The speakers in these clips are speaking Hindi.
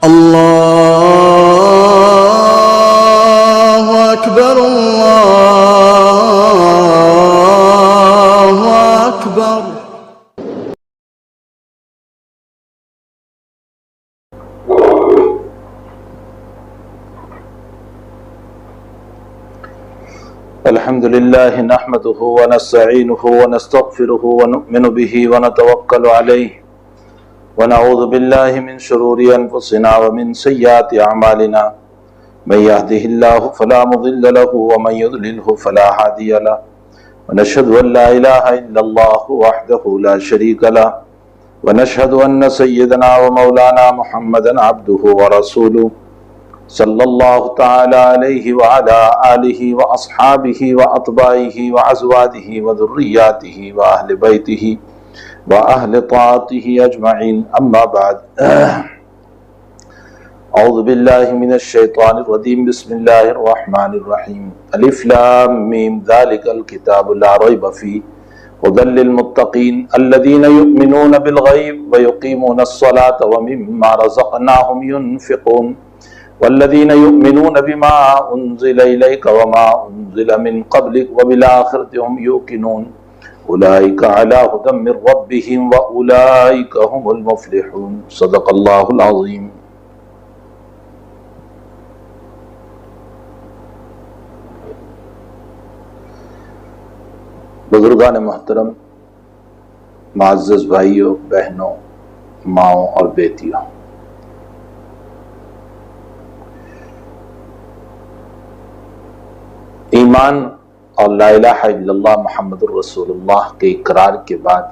अल्लाहु अकबर, अल्लाहु अकबर। अल्हम्दुलिल्लाह नहमदुहु व नस्तईनुहु व नस्तगफिरुहु व नु'मिनु बिही व नतवक्कलु अलैहि व नऊज़ु बिल्लाहि मिन शुरूरि अनफुसिना व मिन सय्यिआति अअमालिना मन यहदिहिल्लाहु फला मुदिल्ल लहु व मन युद्लिलहु फला हादिय लहु व नशहदु अन ला इलाहा इल्लल्लाहु वहदहु ला शरीका लहु व नशहदु अन्न सय्यदना व मौलाना मुहम्मदन अब्दुहु व रसूलुहु सल्लल्लाहु तआला अलैहि व अला आलिहि व अस्हाबिहि व अतबाइहि व अज़वाजिहि व ज़ुर्रिय्यातिहि व अहले बैतिहि व अहले ताअतिहि अजमईन, अम्मा बाद। औज़ु बिल्लाहि मिनश शैतानिर रजीम, बिस्मिल्लाहिर रहमानिर रहीम। अलिफ लाम मीम, ज़ालिकल किताबु ला रैब फ़ीह हुदल लिल मुत्तक़ीन अल्लज़ीना युमिनूना बिल गैब व युक़ीमूनस सलात व मिम्मा रज़क़नाहुम युनफ़िक़ून वल्लज़ीन युमिनून बिमा उन्ज़िला इलैका व मा उन्ज़िला मिन क़ब्लिक व बिल आख़िरति हुम यूक़िनून उलाइका अला हुदम मिर रब्बिहिम व उलाइका हुमुल मुफ़्लिहून। सदक़ल्लाहुल अज़ीम। बुजुर्गान मोहतरम, मुअज़्ज़ज़ भाइयों, बहनों, माओं और बेटियों, ईमान और ला इलाहा इल्लल्लाह मुहम्मदुर रसूलुल्लाह के इकरार के बाद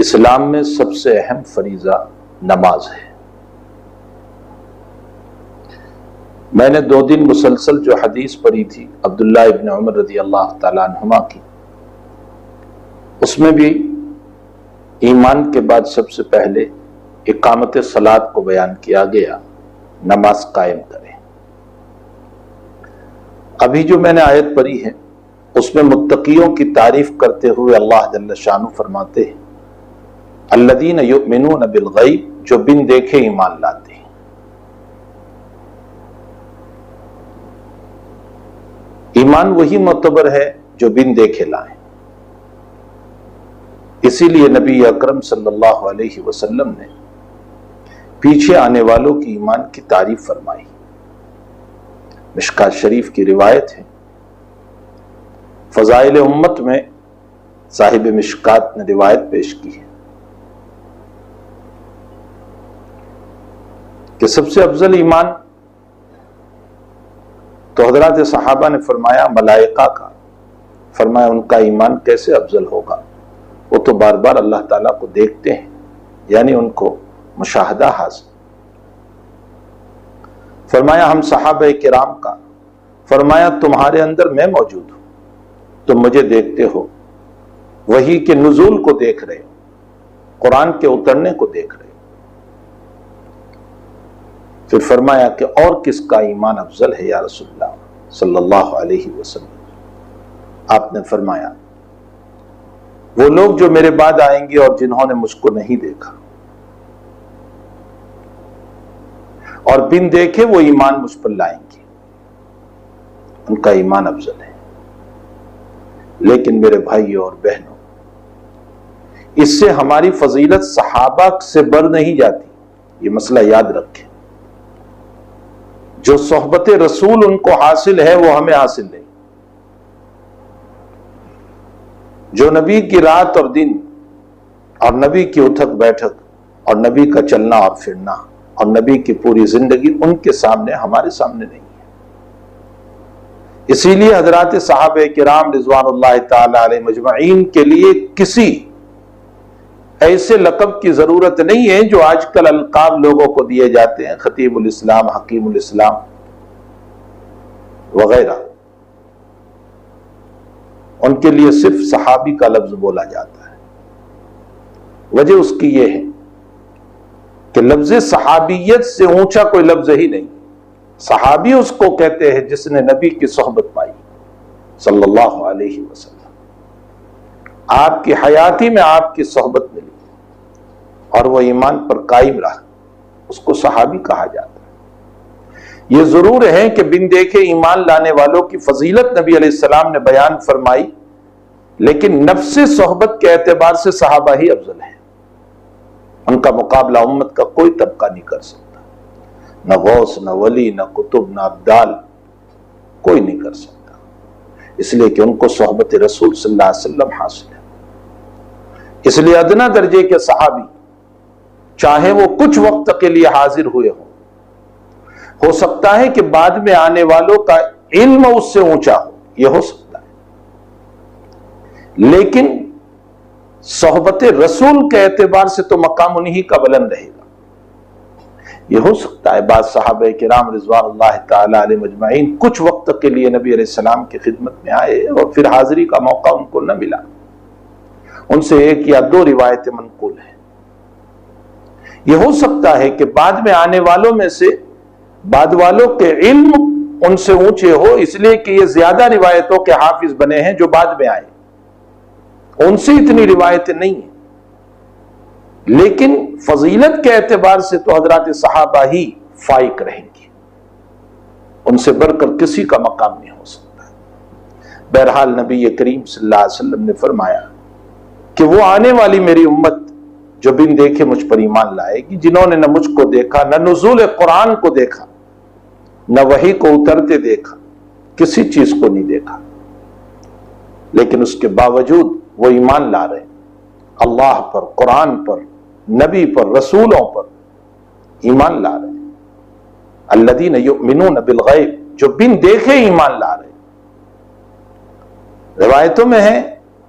इस्लाम में सबसे अहम फरीज़ा नमाज है। मैंने 2 दिन मुसलसल जो हदीस पढ़ी थी अब्दुल्लाह इब्न उमर रज़ी अल्लाह तआला अन्हुमा की, उसमें भी ईमान के बाद सबसे पहले इकामत सलात को बयान किया गया, नमाज कायम करें। अभी जो मैंने आयत पढ़ी है उसमें मुत्तकियों की तारीफ करते हुए अल्लाह जल्ल शानु फरमाते हैं अल्लज़ीना युमिनून बिल गैब, जो बिन देखे ईमान लाते हैं। ईमान वही मोतबर है जो बिन देखे लाए। इसीलिए नबी अकरम सल्लल्लाहु अलैहि वसल्लम ने पीछे आने वालों की ईमान की तारीफ फरमाई। मिशकात शरीफ की रिवायत है, फज़ाइल उम्मत में साहिब मिशकात ने रिवायत पेश की है कि सबसे अफजल ईमान तो हज़रात सहाबा ने फरमाया मलाइका का। फरमाया उनका ईमान कैसे अफजल होगा, वो तो बार बार अल्लाह ताला को देखते हैं, यानी उनको मुशाहदा हासिल। फरमाया हम सहाबा किराम का। फरमाया तुम्हारे अंदर मैं मौजूद हूं, तुम मुझे देखते हो, वही के नुज़ूल को देख रहे हो, कुरान के उतरने को देख रहे हो। फिर फरमाया कि और किसका ईमान अफजल है या रसूलल्लाह सल्लल्लाहु अलैहि वसल्लम। आपने फरमाया वो लोग जो मेरे बाद आएंगे और जिन्होंने मुझको नहीं देखा और बिन देखे वो ईमान मुझ पर लाएंगे, उनका ईमान अफजल है। लेकिन मेरे भाइयों और बहनों, इससे हमारी फजीलत सहाबा से बढ़ नहीं जाती, ये मसला याद रखें। जो सोहबत रसूल उनको हासिल है वो हमें हासिल नहीं। जो नबी की रात और दिन और नबी की उठक बैठक और नबी का चलना और फिरना और नबी की पूरी जिंदगी उनके सामने, हमारे सामने नहीं है। इसीलिए हजरात सहाबे किराम रिज़वानुल्लाह ताला अलैहिम अजमईन के लिए किसी ऐसे लक़ब की जरूरत नहीं है जो आजकल अलकाब लोगों को दिए जाते हैं, खतीबुल इस्लाम, हकीमुल इस्लाम वगैरह। उनके लिए सिर्फ सहाबी का लफ्ज बोला जाता है। वजह उसकी यह है कि लफ्ज सहाबियत से ऊंचा कोई लफ्ज ही नहीं। सहाबी उसको कहते हैं जिसने नबी की सोहबत पाई सल्लल्लाहु अलैहि वसल्लम। आपकी हयाती में आपकी सोहबत मिली और वह ईमान पर कायम रहा। उसको सहाबी कहा जाता है। यह जरूर है कि बिन देखे ईमान लाने वालों की फजीलत नबी अलैहिस्सलाम ने बयान फरमाई, लेकिन नफ्से सोहबत के एतबार से सहाबा ही अफजल है। उनका मुकाबला उम्मत का कोई तबका नहीं कर सकता, न गौस, न वली, न कुतुब, न अब्दाल, कोई नहीं कर सकता, इसलिए कि उनको सोहबत रसूल सल्लल्लाहु अलैहि वसल्लम हासिल है। इसलिए अदना दर्जे के सहाबी, चाहे वो कुछ वक्त के लिए हाजिर हुए हो सकता है कि बाद में आने वालों का इल्म उससे ऊंचा हो, यह हो सकता है, लेकिन सोहबत रसूल के एतबार से तो मकाम उन्हीं का बुलंद रहेगा। यह हो सकता है बाद सहाबा किराम रिज़वानुल्लाह ताला अलैहिम अजमईन कुछ वक्त के लिए नबी अलैहिस्सलाम की खिदमत में आए और फिर हाजिरी का मौका उनको न मिला। उनसे एक या दो रिवायतें मनकूल हैं। यह हो सकता है कि बाद में आने वालों में से बाद वालों के इल्म उनसे ऊंचे हो, इसलिए कि ये ज्यादा रिवायतों के हाफिज बने हैं जो बाद में आए, उनसे इतनी रिवायतें नहीं है, लेकिन फजीलत के एतबार से तो हजरत सहाबा ही फाइक रहेंगे, उनसे बढ़कर किसी का मकाम नहीं हो सकता। बहरहाल नबी करीम सल्लल्लाहु अलैहि वसल्लम ने फरमाया कि वो आने वाली मेरी उम्मत जो बिन देखे मुझ पर ईमान लाएगी, जिन्होंने न मुझको देखा, न नुज़ूल कुरान को देखा, न वही को उतरते देखा, किसी चीज को नहीं देखा, लेकिन उसके बावजूद वो ईमान ला रहे हैं अल्लाह पर, कुरान पर, नबी पर, रसूलों पर ईमान ला रहे हैं। अल्लज़ीन युमिनून बिल गैब, जो बिन देखे ईमान ला रहे हैं। रिवायतों में है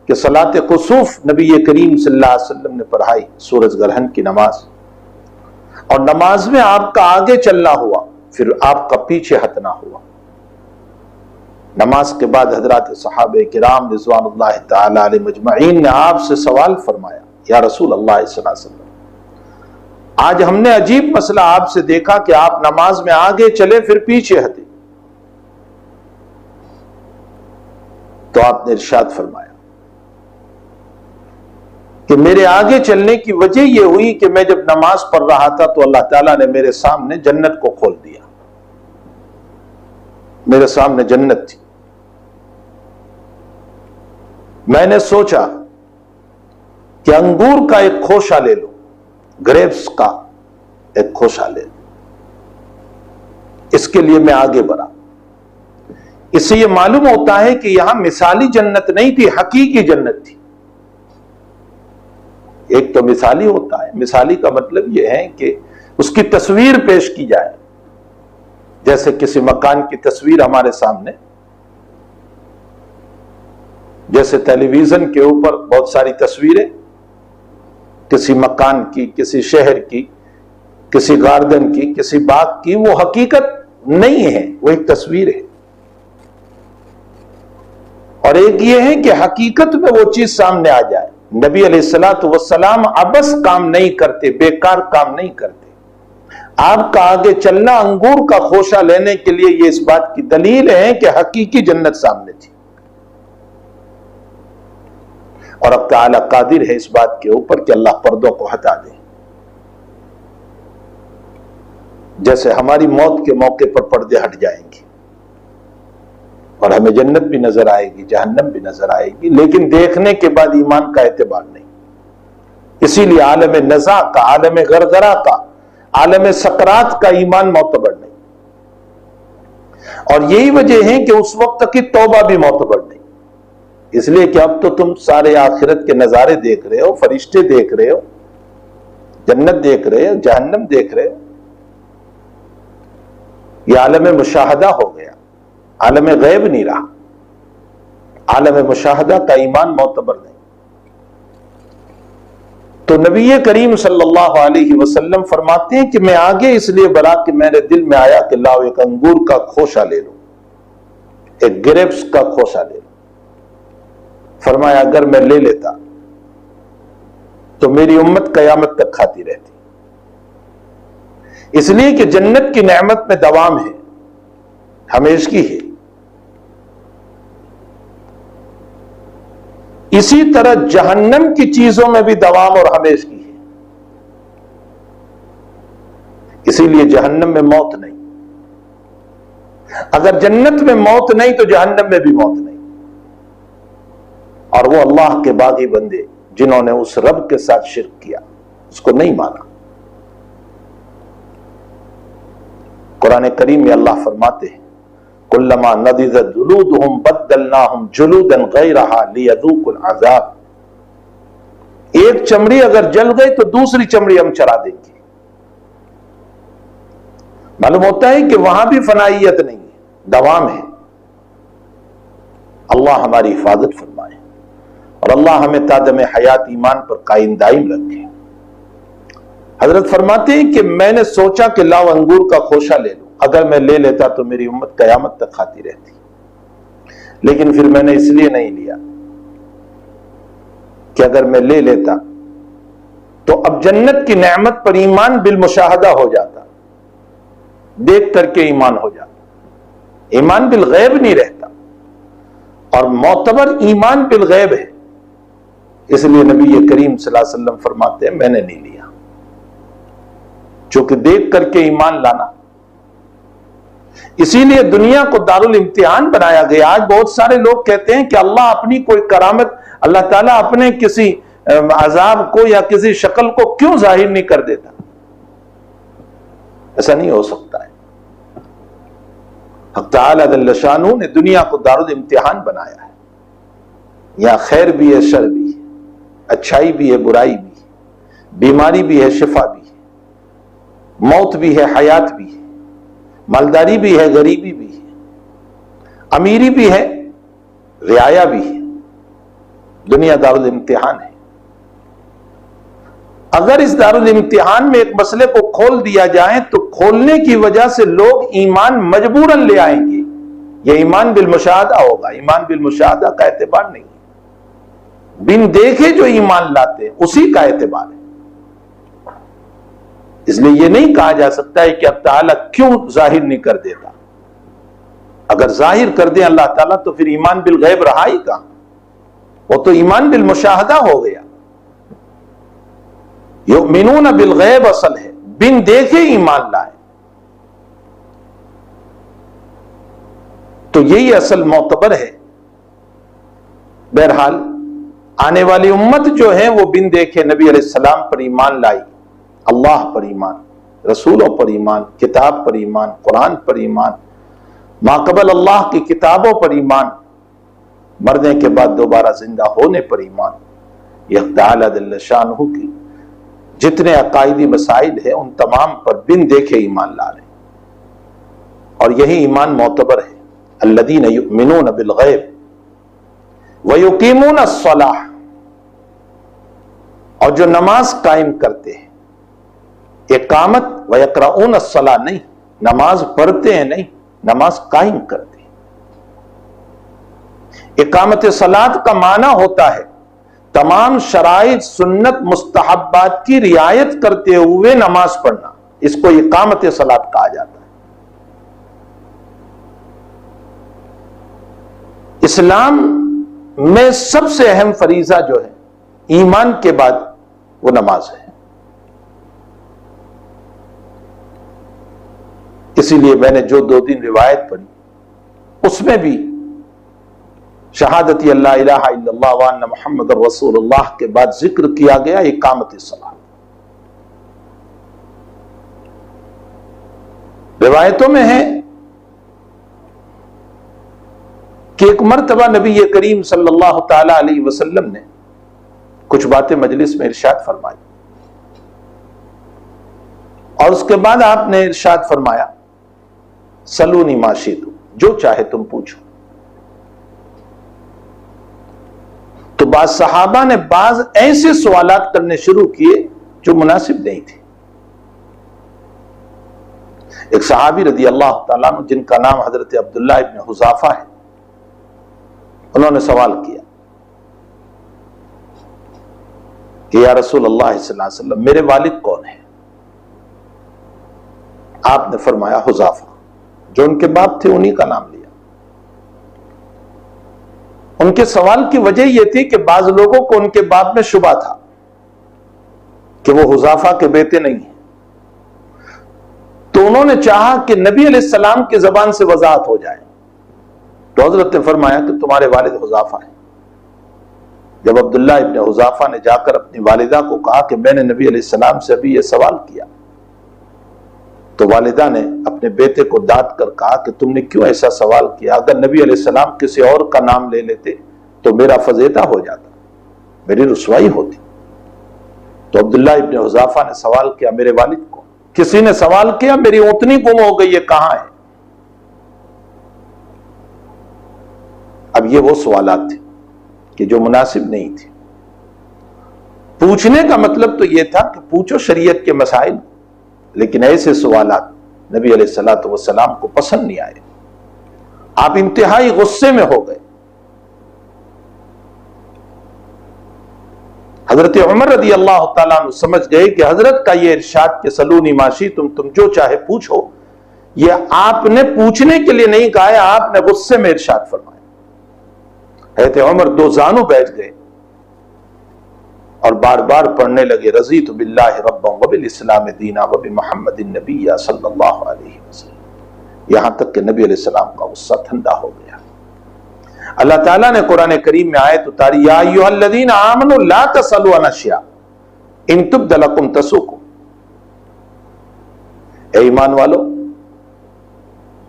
कि सलात कुसूफ नबी करीम सल्लल्लाहु अलैहि वसल्लम ने पढ़ाई, सूरज ग्रहण की नमाज, और नमाज में आपका आगे चलना हुआ, फिर आपका पीछे हटना हुआ। नमाज के बाद हजरत सहाबे किराम रिज़वानुल्लाह ताला अलैहिम अजमईन ने आपसे सवाल फरमाया, या रसूल अल्लाह सल्लल्लाहु अलैहि वसल्लम, आज हमने अजीब मसला आपसे देखा कि आप नमाज में आगे चले फिर पीछे हटे। तो आपने इरशाद फरमाया कि मेरे आगे चलने की वजह यह हुई कि मैं जब नमाज पढ़ रहा था तो अल्लाह ताला ने मेरे सामने जन्नत को खोल दिया। मेरे सामने जन्नत थी, मैंने सोचा कि अंगूर का एक खोशा ले लो, ग्रेप्स का एक खोशा ले लो, इसके लिए मैं आगे बढ़ा। इससे यह मालूम होता है कि यहां मिसाली जन्नत नहीं थी, हकीकी जन्नत थी। एक तो मिसाली होता है, मिसाली का मतलब यह है कि उसकी तस्वीर पेश की जाए, जैसे किसी मकान की तस्वीर हमारे सामने, जैसे टेलीविजन के ऊपर बहुत सारी तस्वीरें किसी मकान की, किसी शहर की, किसी गार्डन की, किसी बाग की, वो हकीकत नहीं है, वो एक तस्वीर है। और एक ये है कि हकीकत में वो चीज सामने आ जाए। नबी अलैहिस्सलातु वस्सलाम अबस काम नहीं करते, बेकार काम नहीं करते। आपका आगे चलना अंगूर का खोशा लेने के लिए ये इस बात की दलील है कि हकीकी जन्नत सामने थी। और अब ताला कादिर है इस बात के ऊपर कि अल्लाह पर्दों को हटा दे। जैसे हमारी मौत के मौके पर पर्दे हट जाएंगे और हमें जन्नत भी नजर आएगी, जहन्नम भी नजर आएगी, लेकिन देखने के बाद ईमान का एतबार नहीं। इसीलिए आलम नज़ा का, आलम गरगरा का, आलम सकरात का ईमान मोतबर नहीं। और यही वजह है कि उस वक्त की तौबा भी मोतबर नहीं, इसलिए कि अब तो तुम सारे आखिरत के नजारे देख रहे हो, फरिश्ते देख रहे हो, जन्नत देख रहे हो, जहन्नम देख रहे हो। यह आलम मुशाहदा हो गया, आलम गैब नहीं रहा। आलम मुशाहदा का ईमान मोतबर नहीं। तो नबी करीम सल्लल्लाहु अलैहि वसल्लम फरमाते हैं कि मैं आगे इसलिए बढ़ा कि मेरे दिल में आया कि लाओ एक अंगूर का खोशा ले लो, एक ग्रेप्स का खोशा ले लो। फरमाया अगर मैं ले लेता तो मेरी उम्मत कयामत तक खाती रहती, इसलिए कि जन्नत की नेमत में दवाम है, हमेशगी है। इसी तरह जहन्नम की चीजों में भी दवाम और हमेशगी है। इसीलिए जहन्नम में मौत नहीं। अगर जन्नत में मौत नहीं तो जहन्नम में भी मौत नहीं। और वो अल्लाह के बागी बंदे जिन्होंने उस रब के साथ शिर्क किया, उसको नहीं माना। कुरान करीम में अल्लाह फरमाते हैं, कुल्लमा नदिज़त जुलूदुहुम बद्दलनाहुम जुलूदन गैरहा लियज़ूकुल अज़ाब। एक चमड़ी अगर जल गई तो दूसरी चमड़ी हम चढ़ा देंगे। मालूम होता है कि वहां भी फनाइयत नहीं है, दवाम है। अल्लाह हमारी हिफाजत फरमाए और अल्लाह हमें तादम हयात ईमान पर कायम दायम रखे। हजरत फरमाते हैं कि मैंने सोचा कि लाओ अंगूर का खोशा ले लूं, अगर मैं ले लेता तो मेरी उम्मत कयामत तक खाती रहती, लेकिन फिर मैंने इसलिए नहीं लिया कि अगर मैं ले लेता तो अब जन्नत की नेमत पर ईमान बिल मुशाहदा हो जाता, देख करके ईमान हो जाता, ईमान बिल गैब नहीं रहता। और मोतबर ईमान बिल गैब है, इसलिए नबी करीम सल्लल्लाहु अलैहि वसल्लम फरमाते हैं मैंने नहीं लिया, चूंकि देख करके ईमान लाना। इसीलिए दुनिया को दारुल इम्तिहान बनाया गया। आज बहुत सारे लोग कहते हैं कि अल्लाह अपनी कोई करामत, अल्लाह ताला अपने किसी अजाब को या किसी शक्ल को क्यों जाहिर नहीं कर देता। ऐसा नहीं हो सकता है। हक़ तआला जल्ल शानहू ने दुनिया को दारुल इम्तिहान बनाया है। यहां खैर भी है, शर भी है, अच्छाई भी है, बुराई भी है, बीमारी भी है, शिफा भी है, मौत भी है, हयात भी है, मालदारी भी है, गरीबी भी है, अमीरी भी है, रियाया भी है। दुनिया दारुल इम्तिहान है। अगर इस दारुल इम्तिहान में एक मसले को खोल दिया जाए तो खोलने की वजह से लोग ईमान मजबूरन ले आएंगे। यह ईमान बिल मुशाहदा होगा। ईमान बिल मुशाहदा का एतबार नहीं है। बिन देखे जो ईमान लाते हैं उसी का एतबार है। इसलिए यह नहीं कहा जा सकता है कि अब ताला क्यों जाहिर नहीं कर देता। अगर जाहिर कर दे अल्लाह ताला तो फिर ईमान बिल गैब रहा ही कहां, वो तो ईमान बिल मुशाहदा हो गया। युमिनून बिल गैब असल है, बिन देखे ईमान लाए, तो यही असल मोतबर है। बहरहाल आने वाली उम्मत जो है वो बिन देखे नबी अलैहिस्सलाम पर ईमान लाई, अल्लाह पर ईमान, रसूलों पर ईमान, किताब पर ईमान, कुरान पर ईमान, माकबल अल्लाह की किताबों पर ईमान, मरने के बाद दोबारा जिंदा होने पर ईमान। यह तआला जल्ल शानहू की जितने अकायदी मसाइल है उन तमाम पर बिन देखे ईमान ला रहे, और यही ईमान मोतबर है। अल्लज़ीन युमिनून बिल गैब व युकीमून अस्सलाह, और जो नमाज कायम करते हैं, इकामत व यक़राऊन अस्सलाह नहीं, नमाज पढ़ते हैं नहीं, नमाज कायम करते हैं। इकामत सलात का माना होता है तमाम शराइत सुन्नत मुस्तहब्बात की रियायत करते हुए नमाज पढ़ना, इसको इकामत सलात कहा जाता है। इस्लाम में सबसे अहम फरीजा जो है ईमान के बाद वो नमाज है। इसीलिए मैंने जो 2 दिन रिवायत पढ़ी उसमें भी शहादती अल्ला इलाहा इल्लल्लाह व अन्ना मुहम्मदुर रसूलुल्लाह के बाद जिक्र किया गया इकामत सलात। रिवायतों में है कि एक मर्तबा नबी करीम सल्लल्लाहु ताला अलैहि वसल्लम ने कुछ बातें मजलिस में इरशाद फरमाई, और उसके बाद आपने इरशाद फरमाया सलूनी माशीतु, जो चाहे तुम पूछो। तो बाज सहाबा ने बाज ऐसे सवालात करने शुरू किए जो मुनासिब नहीं थे। एक सहाबी रदी अल्लाह ताला अन्हु जिनका नाम हजरत अब्दुल्ला इब्न हुज़ाफा है, उन्होंने सवाल किया कि या रसूल अल्लाह सल्लल्लाहु अलैहि वसल्लम, मेरे वालिद कौन है? आपने फरमाया हुज़ाफा, जो उनके बाप थे उन्हीं का नाम लिया। उनके सवाल की वजह यह थी कि बाज लोगों को उनके बाप में शुबा था कि वो हुज़ाफा के बेटे नहीं है। तो उन्होंने चाहा कि नबी अलैहिस्सलाम की जबान से वजाहत हो जाए। तो हजरत ने फरमाया कि तुम्हारे वालिद हुज़ाफा है। जब अब्दुल्ला इब्न हुज़ाफा ने जाकर अपनी वालिदा को कहा कि मैंने नबी अलैहिस्सलाम से अभी यह सवाल किया, तो वालिदा ने अपने बेटे को डांट कर कहा कि तुमने क्यों ऐसा सवाल किया? अगर नबी अलैहिस्सलाम किसी और का नाम ले लेते तो मेरा फजेता हो जाता, मेरी रुसवाई होती। तो अब्दुल्ला इब्न हुज़ाफा ने सवाल किया, मेरे वालिद को किसी ने सवाल किया मेरी ऊँटनी गुम हो गई, ये कहां है? अब ये वो सवालात थे कि जो मुनासिब नहीं थे। पूछने का मतलब तो यह था कि पूछो शरीयत के मसाइल, लेकिन ऐसे सवालात नबी अलैहिस्सलातु वस्सलाम को पसंद नहीं आए। आप इंतहाई गुस्से में हो गए। हजरत उमर रदी अल्लाह तआला अन्हु समझ गए कि हजरत का ये इरशाद के सलूनी माशी तुम जो चाहे पूछो, ये आपने पूछने के लिए नहीं कहा है, आपने गुस्से में इरशाद फरमाया। हजरत उमर दो जानू बैठ गए और बार बार पढ़ने लगे, रज़ीतु बिल्लाहि रब्बन व बिल इस्लाम दीना व बि मुहम्मदिन नबिय्या सल्लल्लाहु अलैहि वसल्लम। यहां तक कि नबी अलैहिस्सलाम का गुस्सा ठंडा हो गया। अल्लाह ताला ने कुरान करीम में आयत उतारी, या अय्युहल्लज़ीना आमनू ला तसअलू अन अश्या इन तुब्द लकुम तसुकुम। ए ईमान वालो,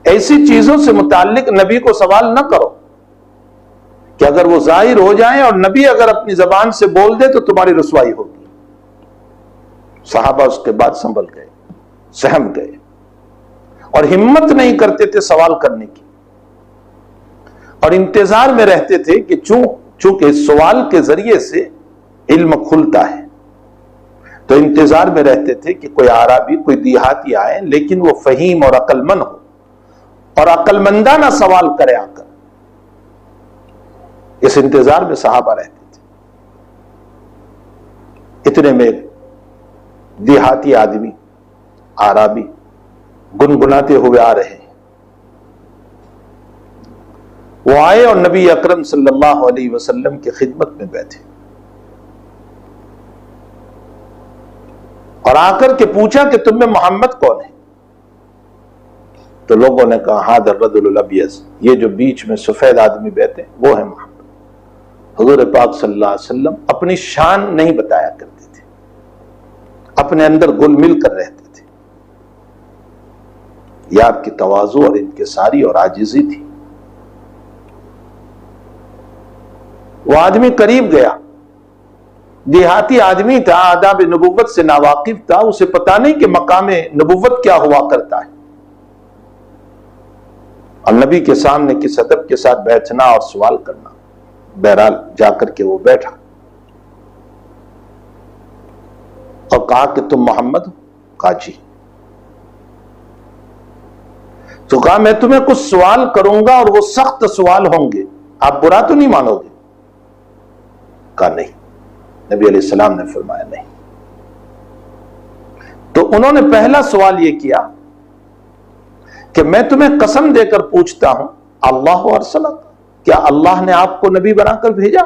ऐसी चीजों से मुताल्लिक नबी को सवाल न करो कि अगर वो जाहिर हो जाए और नबी अगर अपनी जबान से बोल दे तो तुम्हारी रुसवाई होगी। सहाबा उसके बाद संभल गए, सहम गए और हिम्मत नहीं करते थे सवाल करने की, और इंतजार में रहते थे कि चूंकि सवाल के जरिए से इल्म खुलता है, तो इंतजार में रहते थे कि कोई आराबी, कोई देहाती आए, लेकिन वो फहीम और अक्लमंद हो और अक्लमंदाना सवाल करे आकर। इस इंतजार में सहाबा रहते थे। इतने में देहाती आदमी, आराबी गुनगुनाते हुए आ रहे हैं। वो आए और नबी अकरम सल्लल्लाहु अलैहि वसल्लम की खिदमत में बैठे और आकर के पूछा कि तुम में मोहम्मद कौन है? तो लोगों ने कहा, हादर रजुल अबियज, ये जो बीच में सफेद आदमी बैठे वो है मोहम्मद। हुजूर पाक सल्लल्लाहु अलैहि वसल्लम अपनी शान नहीं बताया करते थे, अपने अंदर गुल मिल कर रहते थे। यह आपकी तवाज़ु और इनकिसारी और आजिज़ी थी। वो आदमी करीब गया, देहाती आदमी था, आदाब नबुव्वत से नावाकिफ था, उसे पता नहीं कि मकामे नबुव्वत क्या हुआ करता है। और नबी के सामने किस अदब के साथ बैठना और सवाल करना। बहरहाल जाकर के वो बैठा और कहा कि तुम मोहम्मद हो? कहा जी। तो कहा मैं तुम्हें कुछ सवाल करूंगा और वो सख्त सवाल होंगे, आप बुरा तो नहीं मानोगे? कहा नहीं। नबी अलैहिस्सलाम ने फरमाया नहीं। तो उन्होंने पहला सवाल यह किया कि मैं तुम्हें कसम देकर पूछता हूं, अल्लाह अरसलक, क्या अल्लाह ने आपको नबी बनाकर भेजा?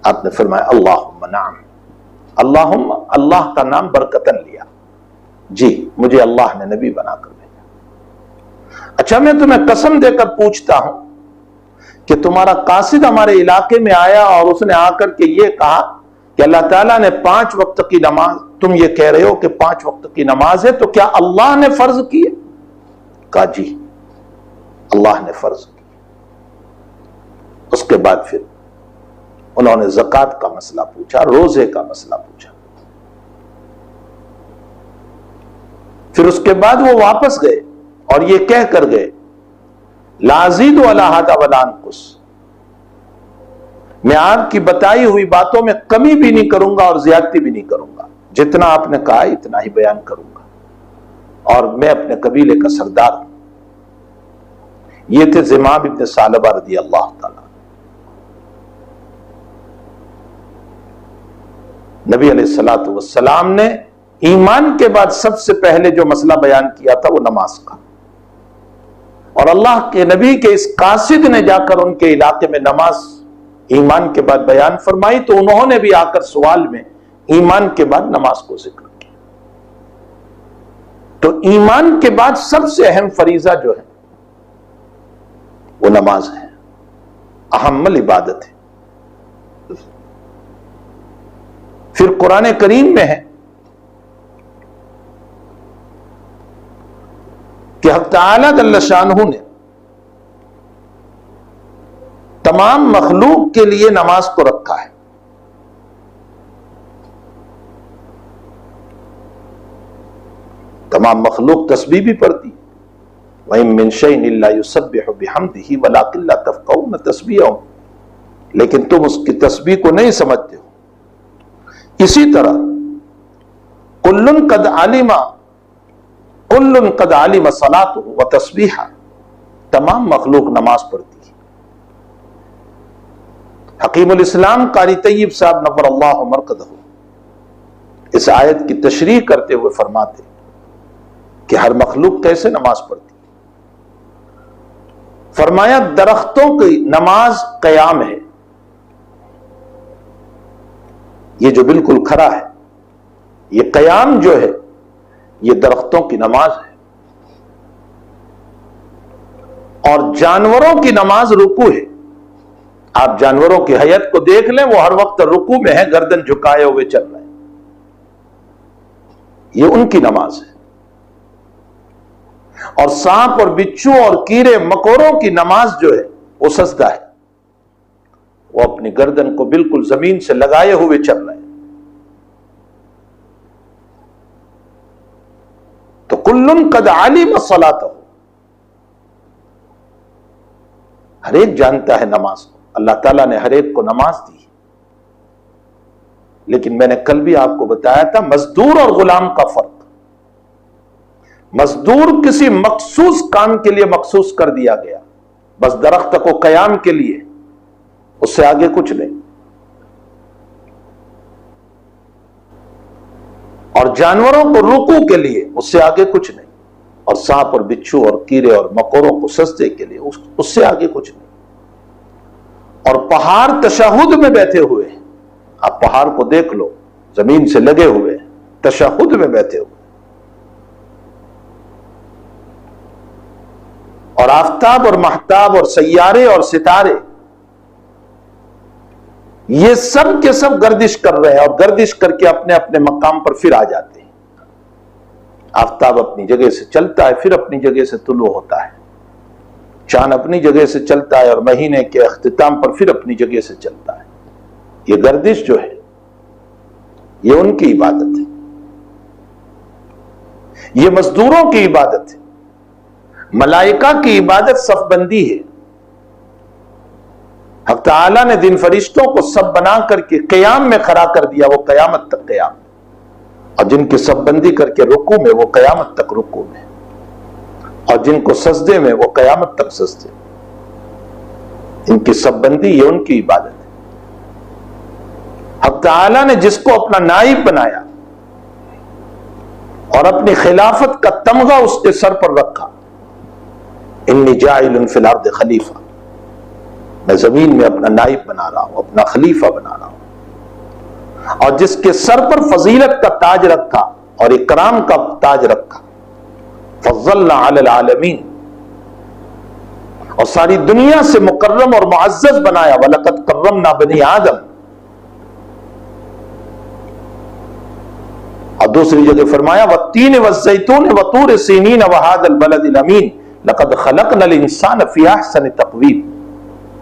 आपने फरमाया अल्लाहुम्मा नाम, अल्लाहुम्मा, अल्लाह का नाम बरकतन लिया, जी मुझे अल्लाह ने नबी बनाकर भेजा। अच्छा, मैं तुम्हें कसम देकर पूछता हूं कि तुम्हारा कासिद हमारे इलाके में आया और उसने आकर के ये कहा कि अल्लाह ताला ने 5 वक्त की नमाज, तुम ये कह रहे हो कि 5 वक्त की नमाज है, तो क्या अल्लाह ने फर्ज की है? कहा जी अल्लाह ने फर्ज की। उसके बाद फिर उन्होंने ज़कात का मसला पूछा, रोजे का मसला पूछा। फिर उसके बाद वो वापस गए और ये कह कर गए, लाज़ीदु अला हादा वला अनकुस, मैं आपकी बताई हुई बातों में कमी भी नहीं करूंगा और ज्यादती भी नहीं करूंगा, जितना आपने कहा इतना ही बयान करूंगा, और मैं अपने कबीले का सरदार हूं। ये थे ज़िमाम इब्न सालबा रज़ी अल्लाह ताला। नबी अलैहिस्सलातु वस्सलाम ने ईमान के बाद सबसे पहले जो मसला बयान किया था वो नमाज का, और अल्लाह के नबी के इस कासिद ने जाकर उनके इलाके में नमाज ईमान के बाद बयान फरमाई, तो उन्होंने भी आकर सवाल में ईमान के बाद नमाज को जिक्र किया। तो ईमान के बाद सबसे अहम फरीजा जो है वो नमाज है, अहम्मल इबादत है। फिर कुरान करीम में है कि हक़ तआला जल्ल शानहू ने तमाम मखलूक के लिए नमाज को रखा है। तमाम मखलूक तस्बीह भी पढ़ती है, वइन मिन शैइन इल्ला युसब्बिहु बिहम्दिही वलाकिन ला तफ़क़हून तस्बीहहुम, लेकिन तुम उसकी तस्बीह को नहीं समझते हो। इसी तरह कुल्लुन कद आलिमा सलातुहु व तस्बीहा, तमाम मखलूक नमाज पढ़ती है। हकीमुल इस्लाम कारी तय्यब साहब नव्वरल्लाहु मरकदहु इस आयत की तशरीह करते हुए फरमाते कि हर मखलूक कैसे नमाज पढ़ती है। फरमाया दरख्तों की नमाज कयाम है, ये जो बिल्कुल खड़ा है, ये कयाम जो है ये दरख्तों की नमाज है। और जानवरों की नमाज रुकू है। आप जानवरों की हयत को देख लें, वो हर वक्त रुकू में है, गर्दन झुकाए हुए चल रहे हैं, ये उनकी नमाज है। और सांप और बिच्छू और कीड़े मकोड़ों की नमाज जो है वो सजदा है, वो अपनी गर्दन को बिल्कुल जमीन से लगाए हुए चल रहे हैं। तो कुल्लुन कद आलिम सलातहु, हर एक जानता है नमाज को। अल्लाह ताला ने हर एक को नमाज दी। लेकिन मैंने कल भी आपको बताया था मजदूर और गुलाम का फर्क। मजदूर किसी मखसूस काम के लिए मखसूस कर दिया गया, बस दरख्त को कयाम के लिए, उससे आगे कुछ नहीं। और जानवरों को रुकू के लिए, उससे आगे कुछ नहीं। और सांप और बिच्छू और कीड़े और मकोड़ों को सजदे के लिए, उससे आगे कुछ नहीं। और पहाड़ तशहुद में बैठे हुए हैं। आप पहाड़ को देख लो, जमीन से लगे हुए, तशहुद में बैठे हुए। और आफताब और महताब और सैयारे और सितारे, ये सब के सब गर्दिश कर रहे हैं, और गर्दिश करके अपने अपने मकाम पर फिर आ जाते हैं। आफताब अपनी जगह से चलता है, फिर अपनी जगह से तुलू होता है। चांद अपनी जगह से चलता है, और महीने के अख्तिताम पर फिर अपनी जगह से चलता है। ये गर्दिश जो है ये उनकी इबादत है, ये मजदूरों की इबादत है। मलाइका की इबादत सफबंदी है। हक़ तआला ने दिन फरिश्तों को सब बना करके क़याम में खड़ा कर दिया, वो क़यामत तक क़याम, और जिनकी सफबंदी करके रुकू में, वो क़यामत तक रुकू में, और जिनको सजदे में, वो क़यामत तक सजदे। इनकी सफबंदी ये उनकी इबादत है। हक़ तआला ने जिसको अपना नाइब बनाया और अपनी खिलाफत का तमगा उसके सर पर रखा, इन्नी जाइलुन फिल अर्द खलीफा, मैं जमीन में अपना नाइब बना रहा हूं, अपना खलीफा बना रहा हूं। और जिसके सर पर फजीलत का ताज रखा और इकराम का ताज रखा, फज़्ज़लना अलल आलमीन, और सारी दुनिया से मुकर्रम और मुअज़्ज़ज़ बनाया। वलक़द कर्रमना बनी आदम। और दूसरी जगह फरमाया वत्तीन वज़्ज़ैतून वतूर सीनीन वहादल बलदिल अमीन लक़द ख़लक़नल इंसान फ़ी अहसनि तक़वीम,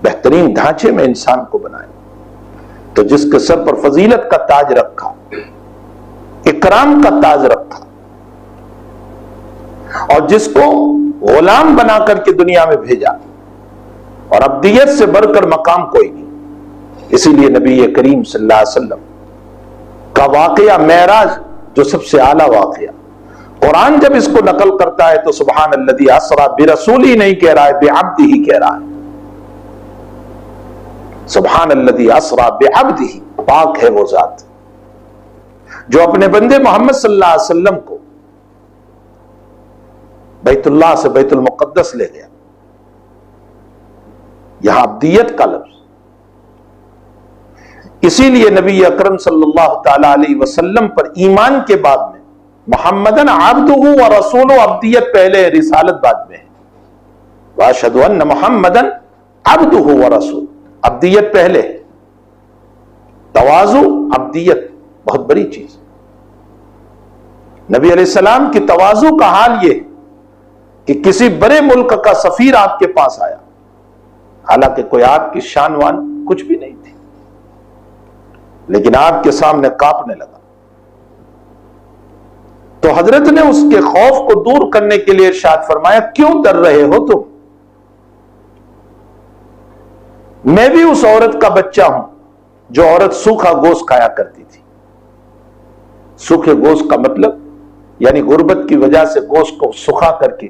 बेहतरीन ढांचे में इंसान को बनाया। तो जिसके सर पर फजीलत का ताज रखा, इकराम का ताज रखा, और जिसको गुलाम बना करके दुनिया में भेजा, और अब्दियत से बढ़कर मकाम कोई नहीं। इसीलिए नबी करीम सल्लल्लाहु अलैहि वसल्लम का वाकया मेराज जो सबसे आला वाकया, कुरान जब इसको नकल करता है तो सुबहान अल्लज़ी असरा बिरसूली नहीं कह रहा है, बिअब्दिही कह रहा है। सुबहान अल्लज़ी असरा बिअब्दिही, पाक है वो जात जो अपने बंदे मोहम्मद सल्लल्लाहु अलैहि वसल्लम को बैतुल्लाह से बैतुल मुक़द्दस ले गया। यहां अब्दियत का लफ्ज, इसीलिए नबी अकरम सल्लल्लाहु ताला अलैहि वसल्लम पर ईमान के बाद में मुहम्मदन अब्दुहु व रसूलुहु, अब्दियत पहले है, रिसालत बाद में है। व अशहदु अन्न मुहम्मदन अब्दुहु व रसूल, अब्दियत पहले है। तवाज़ु अब्दियत बहुत बड़ी चीज। नबी अलैहिस्सलाम की तवाज़ु का हाल यह है कि किसी बड़े मुल्क का सफीर आपके पास आया, हालांकि कोई आपकी शानवान कुछ भी नहीं थी, लेकिन आपके सामने कांपने लगा, तो हजरत ने उसके खौफ को दूर करने के लिए इरशाद फरमाया, क्यों डर रहे हो तुम? मैं भी उस औरत का बच्चा हूं जो औरत सूखा गोश्त खाया करती थी। सूखे गोश्त का मतलब यानी गुर्बत की वजह से गोश्त को सुखा करके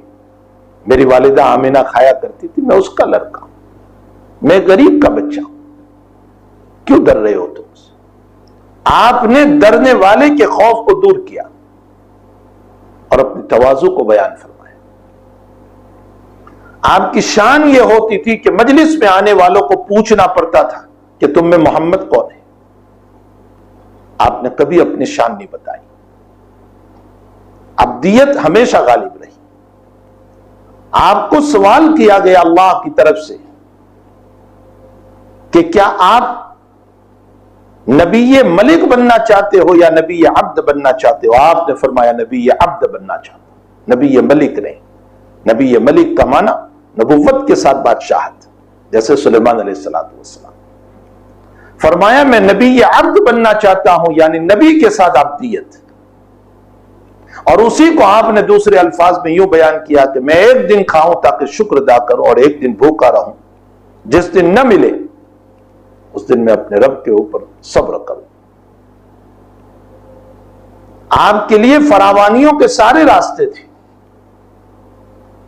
मेरी वालिदा आमिना खाया करती थी। मैं उसका लड़का, मैं गरीब का बच्चा हूं, क्यों डर रहे हो तुम? आपने डरने वाले के खौफ को दूर किया और अपनी तवाज़ु को बयान फरमाया। आपकी शान यह होती थी कि मजलिस में आने वालों को पूछना पड़ता था कि तुम में मोहम्मद कौन है। आपने कभी अपनी शान नहीं बताई। अब्दियत हमेशा गालिब रही। आपको सवाल किया गया अल्लाह की तरफ से कि क्या आप नबी मलिक बनना चाहते हो या नबी अब्द बनना चाहते हो? आपने फरमाया नबी अब्द बनना चाहता, नबी मलिक नहीं। नबी मलिक का माना नबुव्वत के साथ बादशाहत, जैसे सुलेमान अलैहिस्सलाम। फरमाया मैं नबी अब्द बनना चाहता हूं, यानी नबी के साथ अब्दियत। और उसी को आपने दूसरे अल्फाज में यूं बयान किया कि मैं एक दिन खाऊं ताकि शुक्र अदा करूं और एक दिन भूखा रहूं, जिस दिन न मिले उस दिन मैं अपने रब के ऊपर सब्र करूं। आपके लिए फरावानियों के सारे रास्ते थे।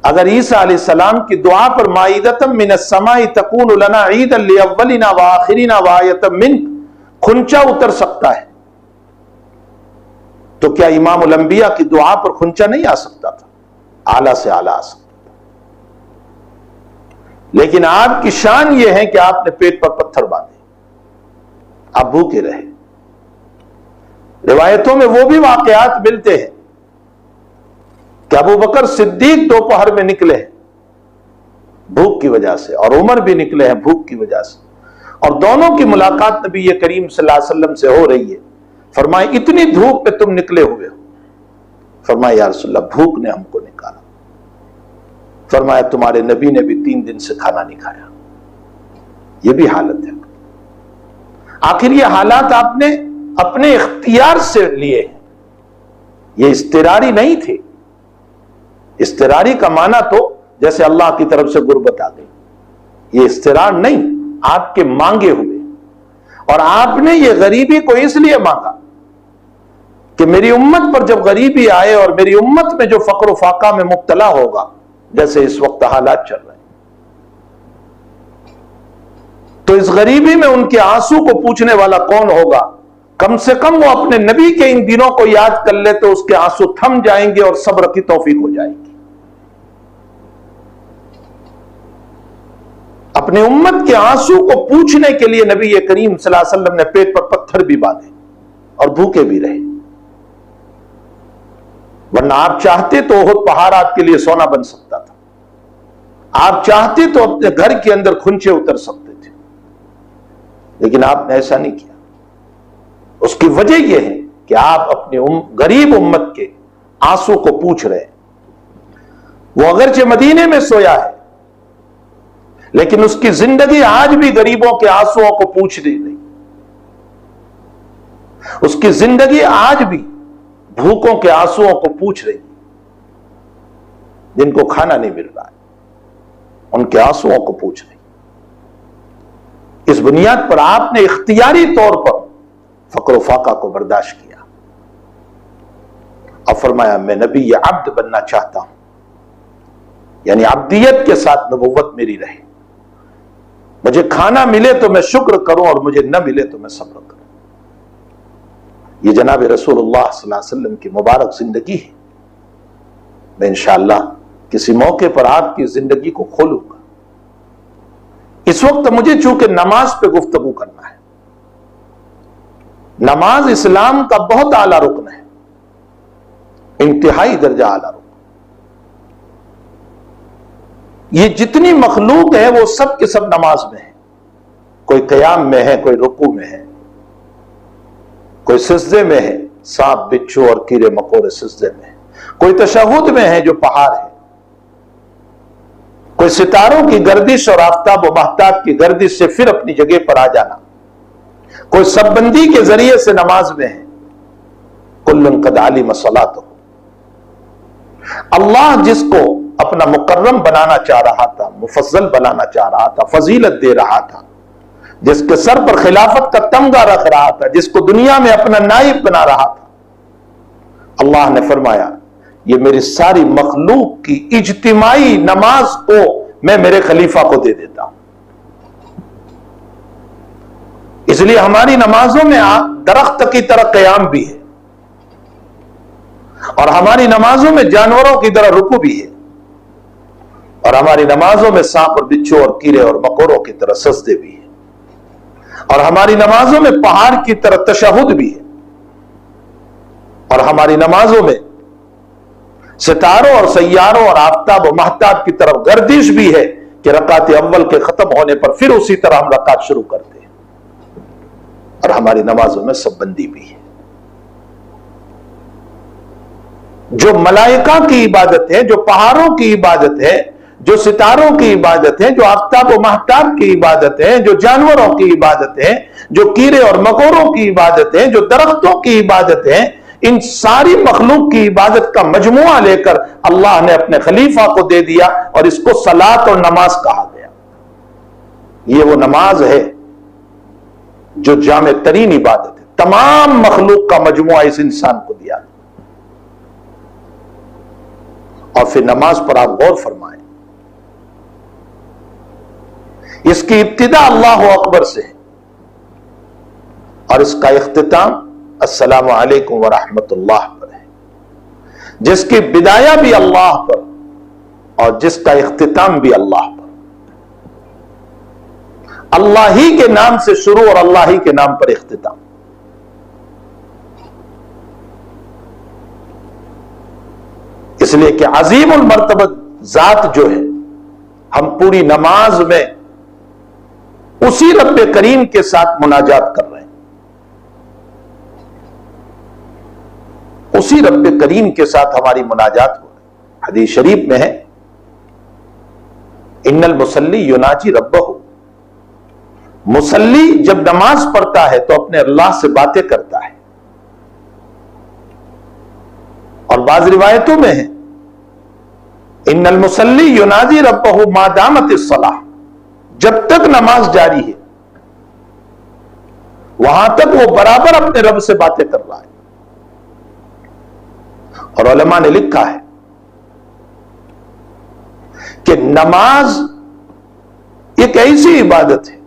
अगर ईसा अलैहिस्सलाम की दुआ पर माइदतम मिनस समाई तकून लना ईदन लिअव्वलिना व आखिरिना व आयतम मिन खुंचा उतर सकता है, तो क्या इमामुल अंबिया की दुआ पर खुंचा नहीं आ सकता था? आला से आला आ सकता था। लेकिन आपकी शान यह है कि आपने पेट पर पत्थर बांधे, आप भूखे रहे। रिवायतों में वो भी वाकयात मिलते हैं कि अबू बकर सिद्दीक दोपहर में निकले हैं भूख की वजह से, और उमर भी निकले हैं भूख की वजह से, और दोनों की मुलाकात नबी करीम सल्लल्लाहु अलैहि वसल्लम से हो रही है। फरमाया इतनी धूप में तुम निकले हुए हो? फरमाया या रसूलल्लाह भूख ने हमको निकाला। फरमाया तुम्हारे नबी ने भी 3 दिन से खाना नहीं खाया। यह भी हालत है। आखिर ये हालात आपने अपने इख्तियार से लिए हैं, ये इस्तिरारी नहीं थे। इस्तिरारी का माना तो जैसे अल्लाह की तरफ से गुर्बत आ गई, ये इस्तिरार नहीं, आपके मांगे हुए। और आपने ये गरीबी को इसलिए मांगा कि मेरी उम्मत पर जब गरीबी आए और मेरी उम्मत में जो फक्र फाका में मुब्तला होगा, जैसे इस वक्त हालात चल रहे हैं, तो इस गरीबी में उनके आंसू को पूछने वाला कौन होगा? कम से कम वो अपने नबी के इन दिनों को याद कर ले तो उसके आंसू थम जाएंगे और सब्र की तौफीक हो जाएगी। अपने उम्मत के आंसू को पूछने के लिए नबी करीम सल्लल्लाहु अलैहि वसल्लम ने पेट पर पत्थर भी बांधे और भूखे भी रहे। वरना आप चाहते तो ओहद पहाड़ आपके लिए सोना बन सकता था, आप चाहते तो अपने घर के अंदर खुंचे उतर सकते थे, लेकिन आपने ऐसा नहीं किया। उसकी वजह यह है कि आप अपने गरीब उम्मत के आंसू को पूछ रहे हैं। वो अगरचे मदीने में सोया है, लेकिन उसकी जिंदगी आज भी गरीबों के आंसुओं को पूछ रही नहीं। उसकी जिंदगी आज भी भूखों के आंसुओं को पूछ रही, जिनको खाना नहीं मिल रहा है उनके आंसुओं को पूछ रही। इस बुनियाद पर आपने इख्तियारी तौर पर फक्र फाका को बर्दाश्त किया और फरमाया मैं नबी अब्द बनना चाहता हूं, यानी अब्दियत के साथ नबुव्वत मेरी रहे। मुझे खाना मिले तो मैं शुक्र करूं और मुझे न मिले तो मैं सब्र करूं। ये जनाब रसूलुल्लाह सल्लल्लाहु अलैहि वसल्लम की मुबारक जिंदगी है। मैं इंशाअल्लाह किसी मौके पर आपकी जिंदगी को खोलूंगा। इस वक्त मुझे चूंकि नमाज पे गुफ्तगू करना है। नमाज इस्लाम का बहुत आला रुकन है। इंतहाई दर्जा आला रुकू। ये जितनी मखलूक है वो सब के सब नमाज में है। कोई कयाम में है, कोई रुकू में है, कोई सिजदे में है, सांप बिच्छू और कीड़े मकोड़े सिजदे में है, कोई तशहुद में है जो पहाड़ है, कोई सितारों की गर्दिश और आफताब व महताब की गर्दिश से फिर अपनी जगह पर आ जाना, कोई सबबंदी के जरिए से नमाज में है। कुल्लुन कद आलिम सलातहु। अल्लाह जिसको अपना मुकर्रम बनाना चाह रहा था, मुफज्जल बनाना चाह रहा था, फजीलत दे रहा था, जिसके सर पर खिलाफत का तमगा रख रहा था, जिसको दुनिया में अपना नाइब बना रहा था, अल्लाह ने फरमाया ये मेरी सारी मखलूक की इज्तिमाई नमाज को मैं मेरे खलीफा को दे देता हूं। इसलिए हमारी नमाजों में दरख्त की तरह कयाम भी है और हमारी नमाजों में जानवरों की तरह रुकू भी है और हमारी नमाजों में सांप और बिच्छू और कीड़े और मकोड़ों की तरह सजदे भी है और हमारी नमाजों में पहाड़ की तरह तशहुद भी है और हमारी नमाजों में सितारों और सैयारों और आफताब और महताब की तरफ गर्दिश भी है कि रकात अव्वल के खत्म होने पर फिर उसी तरह हम रकात शुरू करते हैं और हमारी नमाजों में सबबंदी भी है। जो मलाइका की इबादत है, जो पहाड़ों की इबादत है, जो सितारों की इबादत है, जो आफताब व महताब की इबादत है, जो जानवरों की इबादत है, जो कीड़े और मकोड़ों की इबादत है, जो दरख्तों की इबादत है, इन सारी मखलूक की इबादत का मजमुआ लेकर अल्लाह ने अपने खलीफा को दे दिया और इसको सलात और नमाज कहा गया। ये वो नमाज है जो जामे तरीन इबादत है, तमाम मखलूक का मजमुआ इस इंसान को दिया। और फिर नमाज पर आप गौर फरमाएं, इसकी इब्तिदा अल्लाहु अकबर से है और इसका इख्तिताम अस्सलामु अलैकुम व रहमतुल्लाह पर है। जिसकी बिदाया भी अल्लाह पर और जिसका इख्तिताम भी अल्लाह पर। अल्लाह ही के नाम से शुरू और अल्लाह ही के नाम पर इख्तिताम। इसलिए कि अजीमुल मर्तबत जात जो है, हम पूरी नमाज में उसी रब्बे करीम के साथ मुनाजात कर रहे हैं, उसी रब्बे करीम के साथ हमारी मुनाजात हो रही है। हदीस शरीफ में है, इन्नल मुसल्ली युनाजी रब्बहु। मुसल्ली जब नमाज पढ़ता है तो अपने अल्लाह से बातें करता है। और बाज़ रिवायतों में है, इन्नल मुसल्ली युनाजी रब्बहु मा दामतिस सलाह। जब तक नमाज जारी है वहां तक वो बराबर अपने रब से बातें कर रहा है। और उलमा ने लिखा है कि नमाज एक ऐसी इबादत है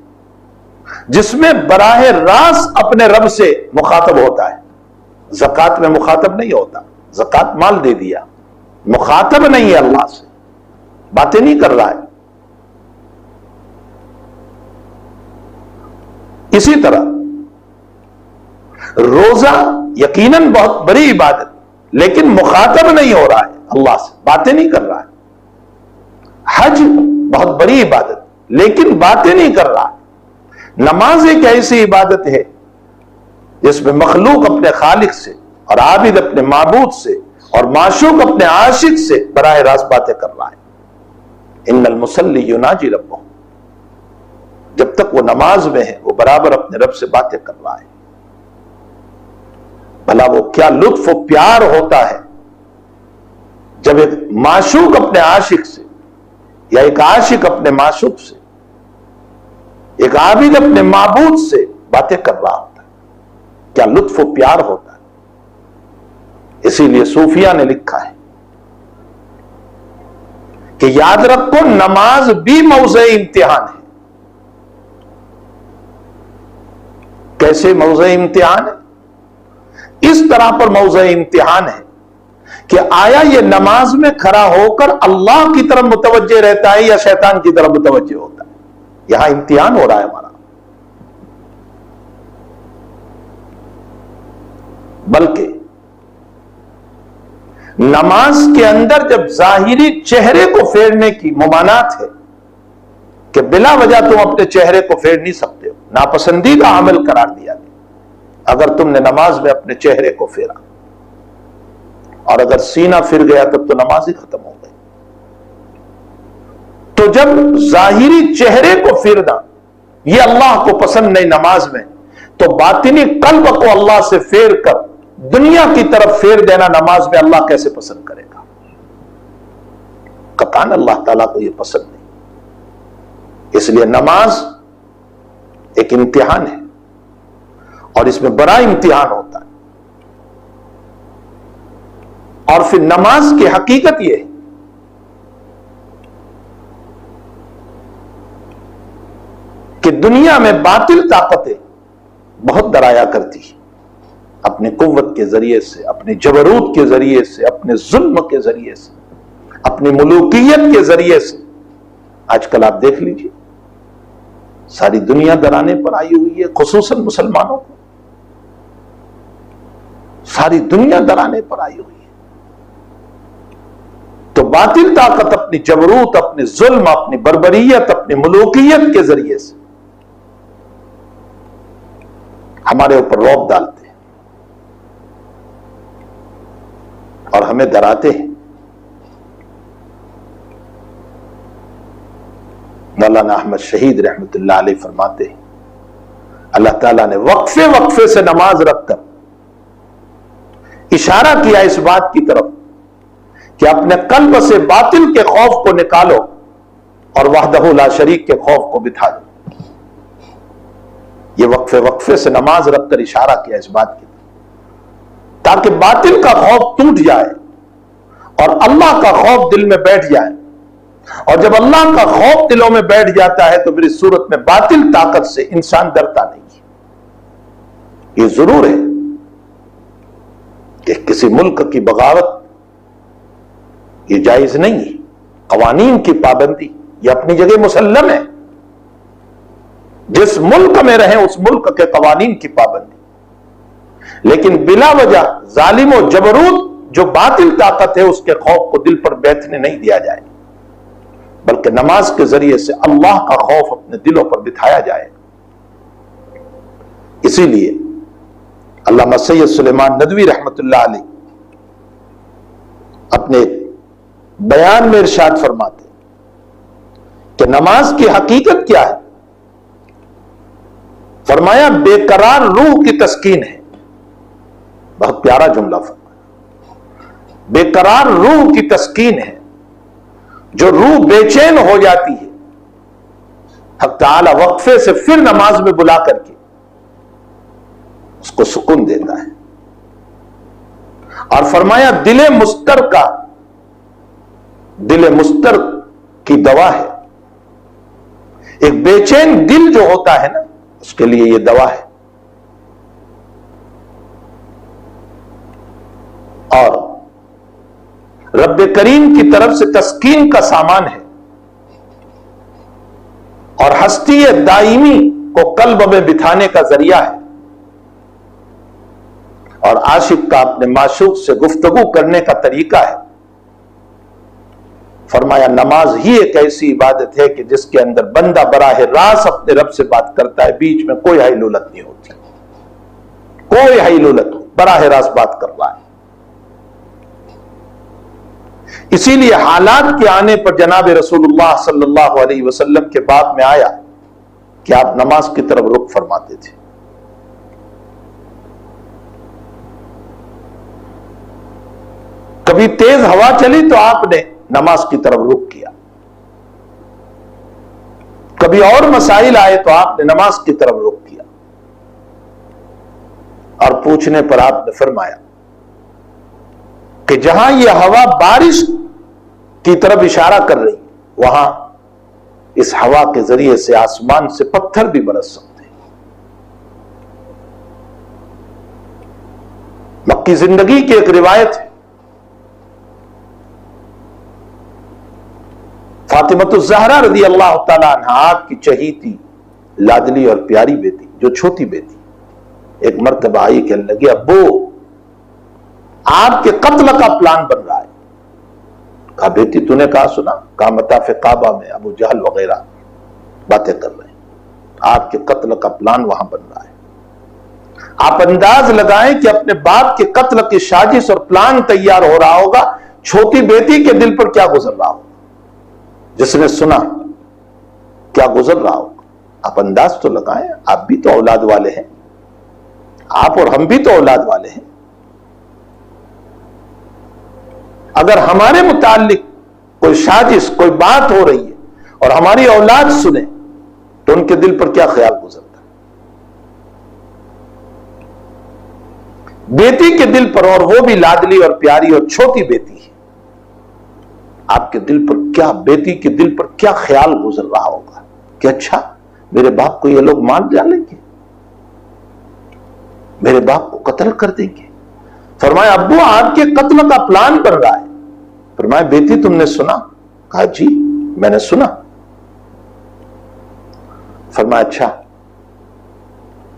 जिसमें बराह रास्त अपने रब से मुखातब होता है। ज़कात में मुखातब नहीं होता, ज़कात माल दे दिया, मुखातब नहीं है, अल्लाह से बातें नहीं कर रहा है। इसी तरह रोजा यकीनन बहुत बड़ी इबादत, लेकिन मुखातब नहीं हो रहा है अल्लाह से, बातें नहीं कर रहा है। हज बहुत बड़ी इबादत, लेकिन बातें नहीं कर रहा है। नमाज एक ऐसी इबादत है जिसमें मखलूक अपने खालिक से और आबिद अपने माबूद से और माशूक अपने आशिक से बराह रास्त बातें कर रहा है। इन्नल मुसल्ली युनाजी रब्बहु। जब तक वो नमाज में है वो बराबर अपने रब से बातें कर रहा है। भला वो क्या लुत्फ और प्यार होता है जब एक माशूक अपने आशिक से या एक आशिक अपने माशूक से, एक आबिद अपने माबूद से बातें कर रहा होता है। क्या लुत्फ और प्यार होता है। इसीलिए सूफिया ने लिखा है कि याद रखो, नमाज भी मौज़े इम्तिहान है। कैसे मौज़े इम्तिहान है? इस तरह पर मौज़े इम्तिहान है कि आया ये नमाज में खड़ा होकर अल्लाह की तरफ मुतवज्जे रहता है या शैतान की तरफ मुतवज्जे होता है। यहां इम्तिहान हो रहा है हमारा। बल्कि नमाज के अंदर जब जाहिरी चेहरे को फेरने की ममानात है कि बिला वजह तुम अपने चेहरे को फेर नहीं सकते हो, नापसंदीदा अमल करार दिया गया अगर तुमने नमाज में अपने चेहरे को फेरा, और अगर सीना फिर गया तब तो नमाज ही खत्म हो गई। तो जब जाहिरी चेहरे को फेरना यह अल्लाह को पसंद नहीं नमाज में, तो बातिनी कल्ब को अल्लाह से फेर कर दुनिया की तरफ फेर देना नमाज में अल्लाह कैसे पसंद करेगा? कतान अल्लाह ताला को यह पसंद नहीं। इसलिए नमाज एक इम्तिहान है और इसमें बड़ा इम्तिहान होता है। और फिर नमाज की हकीकत यह है कि दुनिया में बातिल ताकतें बहुत डराया करती है, अपने कुव्वत के जरिए से, अपने जबरूत के जरिए से, अपने जुल्म के जरिए से, अपनी मुलूकियत के जरिए से। आजकल आप देख लीजिए सारी दुनिया डराने पर आई हुई है, खुसूसन मुसलमानों को सारी दुनिया डराने पर आई हुई है। तो बातिल ताकत अपनी जबरूत, अपने जुल्म, अपनी बर्बरियत, अपनी मुलूकियत के जरिए से हमारे ऊपर रौब डालते हैं और हमें डराते हैं। मौलाना अहमद शहीद रहमतुल्लाह अलैह फरमाते हैं, अल्लाह ताला ने वक्फे वक्फे से नमाज रखकर इशारा किया इस बात की तरफ कि अपने कल्ब से बातिल के खौफ को निकालो और वहदहू ला शरीक के खौफ को बिठा दो। ये वक्फे वक्फे से नमाज रखकर इशारा किया इस बात की, ताकि बातिल का खौफ टूट जाए और अल्लाह का खौफ दिल में बैठ जाए। और जब अल्लाह का खौफ दिलों में बैठ जाता है तो फिर इस सूरत में बातिल ताकत से इंसान डरता नहीं है। ये जरूर है कि किसी मुल्क की बगावत ये जायज नहीं है, कवानीन की पाबंदी ये अपनी जगह मुसल्लम है। जिस मुल्क में रहे उस मुल्क के कवानीन की पाबंदी, लेकिन बिला वजह जालिम और जबरूत जो बातिल ताकत है उसके खौफ को दिल पर बैठने नहीं दिया जाए, बल्कि नमाज के जरिए से अल्लाह का खौफ अपने दिलों पर बिठाया जाए। इसीलिए अल्लामा सैयद सुलेमान नदवी रहमतुल्लाह अलैह अपने बयान में इरशाद फरमाते कि नमाज की हकीकत क्या है। फरमाया बेकरार रूह की तस्कीन है। बहुत प्यारा जुमला फरमाया, बेकरार रूह की तस्कीन है। जो रूह बेचैन हो जाती है हक ताला वक्फे से फिर नमाज में बुला करके उसको सुकून देता है। और फरमाया दिले मुस्तर की दवा है। एक बेचैन दिल जो होता है ना उसके लिए यह दवा है। और रब्बे करीम की तरफ से तस्कीन का सामान है और हस्ती दाइमी को कल्ब में बिठाने का जरिया है और आशिक का अपने माशूक से गुफ्तगू करने का तरीका है। फरमाया नमाज ही एक ऐसी इबादत है कि जिसके अंदर बंदा बराह रास्त अपने रब से बात करता है, बीच में कोई हाइलुलत नहीं होती, कोई हाइलुलत नहीं, बराह रास्त बात कर रहा है। इसीलिए हालात के आने पर जनाब रसूलुल्लाह सल्लल्लाहु अलैहि वसल्लम के बाद में आया कि आप नमाज की तरफ रुख फरमाते थे। कभी तेज हवा चली तो आपने नमाज की तरफ रुख किया, कभी और मसाइल आए तो आपने नमाज की तरफ रुख किया। और पूछने पर आपने फरमाया कि जहां यह हवा बारिश की तरफ इशारा कर रही वहां इस हवा के जरिए से आसमान से पत्थर भी बरस सकते हैं। मक्की जिंदगी की एक रिवायत है, फातिमतुज़ ज़हरा रज़ी अल्लाह ताला अन्हा आपकी चहीती लाडली और प्यारी बेटी जो छोटी बेटी एक मर्तबा आई कहने लगी, अब्बू आपके कत्ल का प्लान बन रहा कहा बेटी तूने कहा सुना? कहा मताफ़े काबा में अबू जहल वगैरह बातें कर रहे हैं, आपके कत्ल का प्लान वहां बन रहा है। आप अंदाज लगाएं कि अपने बाप के कत्ल की साजिश और प्लान तैयार हो रहा होगा, छोटी बेटी के दिल पर क्या गुजर रहा होगा, जिसने सुना क्या गुजर रहा होगा। आप अंदाज तो लगाएं, आप भी तो औलाद वाले हैं, आप और हम भी तो औलाद वाले हैं। अगर हमारे मुताल्लिक कोई साजिश, कोई बात हो रही है और हमारी औलाद सुने तो उनके दिल पर क्या ख्याल गुजरता है। बेटी के दिल पर, और वो भी लाडली और प्यारी और छोटी बेटी है, आपके दिल पर क्या, बेटी के दिल पर क्या ख्याल गुजर रहा होगा कि अच्छा मेरे बाप को ये लोग मार डालेंगे, मेरे बाप को कत्ल कर देंगे। फरमाया अब्बू आपके कत्ल का प्लान बन रहा है। फरमाया बेटी तुमने सुना? कहा जी मैंने सुना। फरमाया अच्छा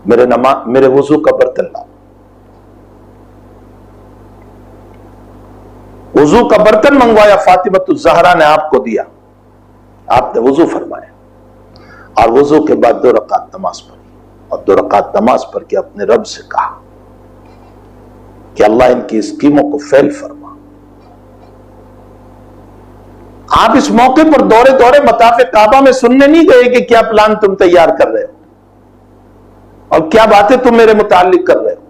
मेरे वुजू का बर्तन लाओ। वुजू का बर्तन मंगवाया, फातिमतुल ज़हरा ने आपको दिया, आपने वुजू फरमाया और वुजू के बाद 2 रकात नमाज पढ़ी और 2 रकात नमाज पढ़ के अपने रब से कहा कि अल्लाह इनकी स्कीमों को फेल फरमा। आप इस मौके पर दौड़े दौड़े मताफ़े काबा में सुनने नहीं गए कि क्या प्लान तुम तैयार कर रहे हो और क्या बातें तुम मेरे मुताल्लिक कर रहे हो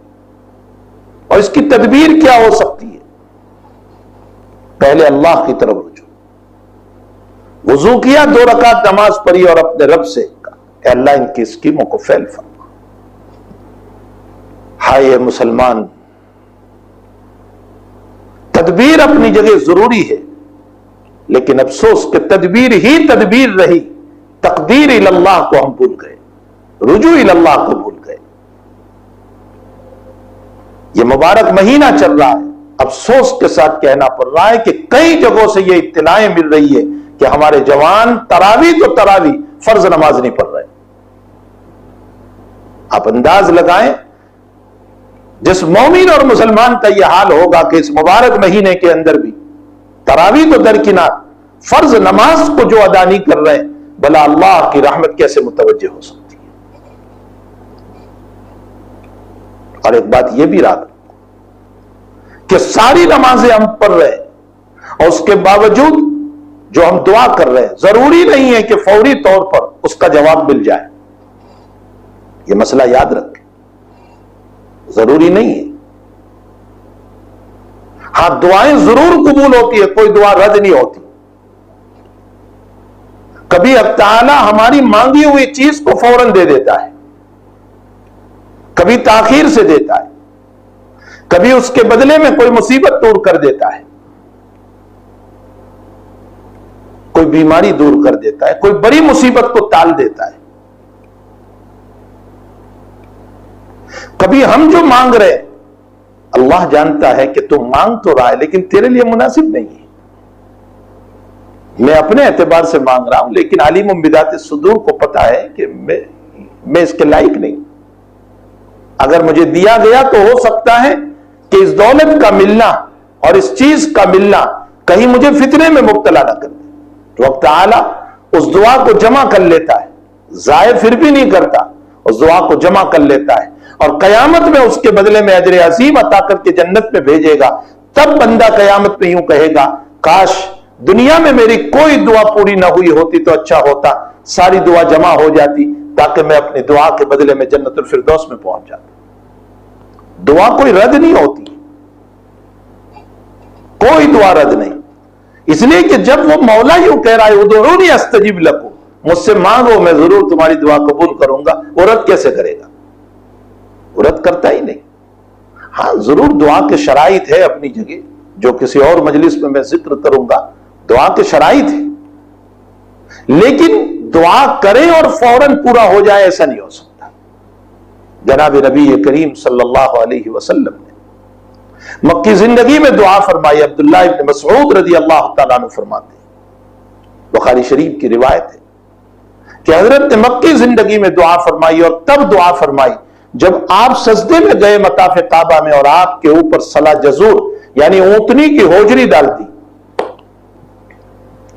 और इसकी तदबीर क्या हो सकती है। पहले अल्लाह की तरफ रुजू, वुजू किया, 2 रकात नमाज पढ़ी और अपने रब से कहा अल्लाह इनकी स्कीमों को फेल फरमा। हाय मुसलमान, तदबीर अपनी जगह जरूरी है, लेकिन अफसोस कि तदबीर ही तदबीर रही, तकदीर इल्लाह को हम भूल गए, रुजू इल्लाह को भूल गए। यह मुबारक महीना चल रहा है, अफसोस के साथ कहना पड़ रहा है कि कई जगहों से यह इत्तलाएं मिल रही है कि हमारे जवान तरावी तो तरावी, फर्ज नमाज नहीं पढ़ रहे। आप अंदाज लगाएं, जिस मोमिन और मुसलमान का यह हाल होगा कि इस मुबारक महीने के अंदर भी तरावी तो दरकिनार, फर्ज नमाज को जो अदा नहीं कर रहे, भला अल्लाह की रहमत कैसे मुतवज्जे हो सकती है। और एक बात यह भी याद रखो कि सारी नमाजें हम पढ़ रहे हैं और उसके बावजूद जो हम दुआ कर रहे हैं, जरूरी नहीं है कि फौरी तौर पर उसका जवाब मिल जाए। यह मसला याद रखें, जरूरी नहीं है। हां, दुआएं जरूर कबूल होती है, कोई दुआ रद्द नहीं होती। कभी अल्लाह ताला हमारी मांगी हुई चीज को फौरन दे देता है, कभी ताखीर से देता है, कभी उसके बदले में कोई मुसीबत दूर कर देता है, कोई बीमारी दूर कर देता है, कोई बड़ी मुसीबत को टाल देता है। कभी हम जो मांग रहे हैं, अल्लाह जानता है कि तू मांग तो रहा है लेकिन तेरे लिए मुनासिब नहीं है। मैं अपने एतबार से मांग रहा हूं, लेकिन आलिम बिदात सुदूर को पता है कि मैं इसके लायक नहीं। अगर मुझे दिया गया तो हो सकता है कि इस दौलत का मिलना और इस चीज का मिलना कहीं मुझे फितने में मुब्तला न कर दे। तो वक्त आला उस दुआ को जमा कर लेता है, जाय फिर भी नहीं करता, उस दुआ को जमा कर लेता है और कयामत में उसके बदले में अजर अजीम अता करके जन्नत में भेजेगा। तब बंदा कयामत में यूं कहेगा, काश दुनिया में मेरी कोई दुआ पूरी ना हुई होती तो अच्छा होता, सारी दुआ जमा हो जाती ताकि मैं अपनी दुआ के बदले में जन्नतुल फिरदौस में पहुंच जाता। दुआ कोई रद्द नहीं होती, कोई दुआ रद्द नहीं, इसलिए कि जब वो मौला यूं कह रहा है उदऊनी अस्तजिब लकुम, मुझसे मांगो मैं जरूर तुम्हारी दुआ कबूल करूंगा, वो रद्द कैसे करेगा? वो रद्द करता ही नहीं। हां, जरूर दुआ के शराइत है अपनी जगह, जो किसी और मजलिस में मैं जिक्र करूंगा, दुआ के शराइत है, लेकिन दुआ करें और फौरन पूरा हो जाए ऐसा नहीं हो सकता। जनाब नबी करीम सल्लल्लाहु अलैहि वसल्लम ने मक्की जिंदगी में दुआ फरमाई। अब्दुल्लाह इब्न मसऊद रज़ी अल्लाह तआला अन्हु फरमाते हैं, बुखारी शरीफ की रिवायत है कि हजरत ने मक्की जिंदगी में दुआ फरमाई और तब दुआ फरमाई जब आप सजदे में गए मताफ़े काबा में और आपके ऊपर सला जजूर यानी ऊंटनी की होजरी डाल दी।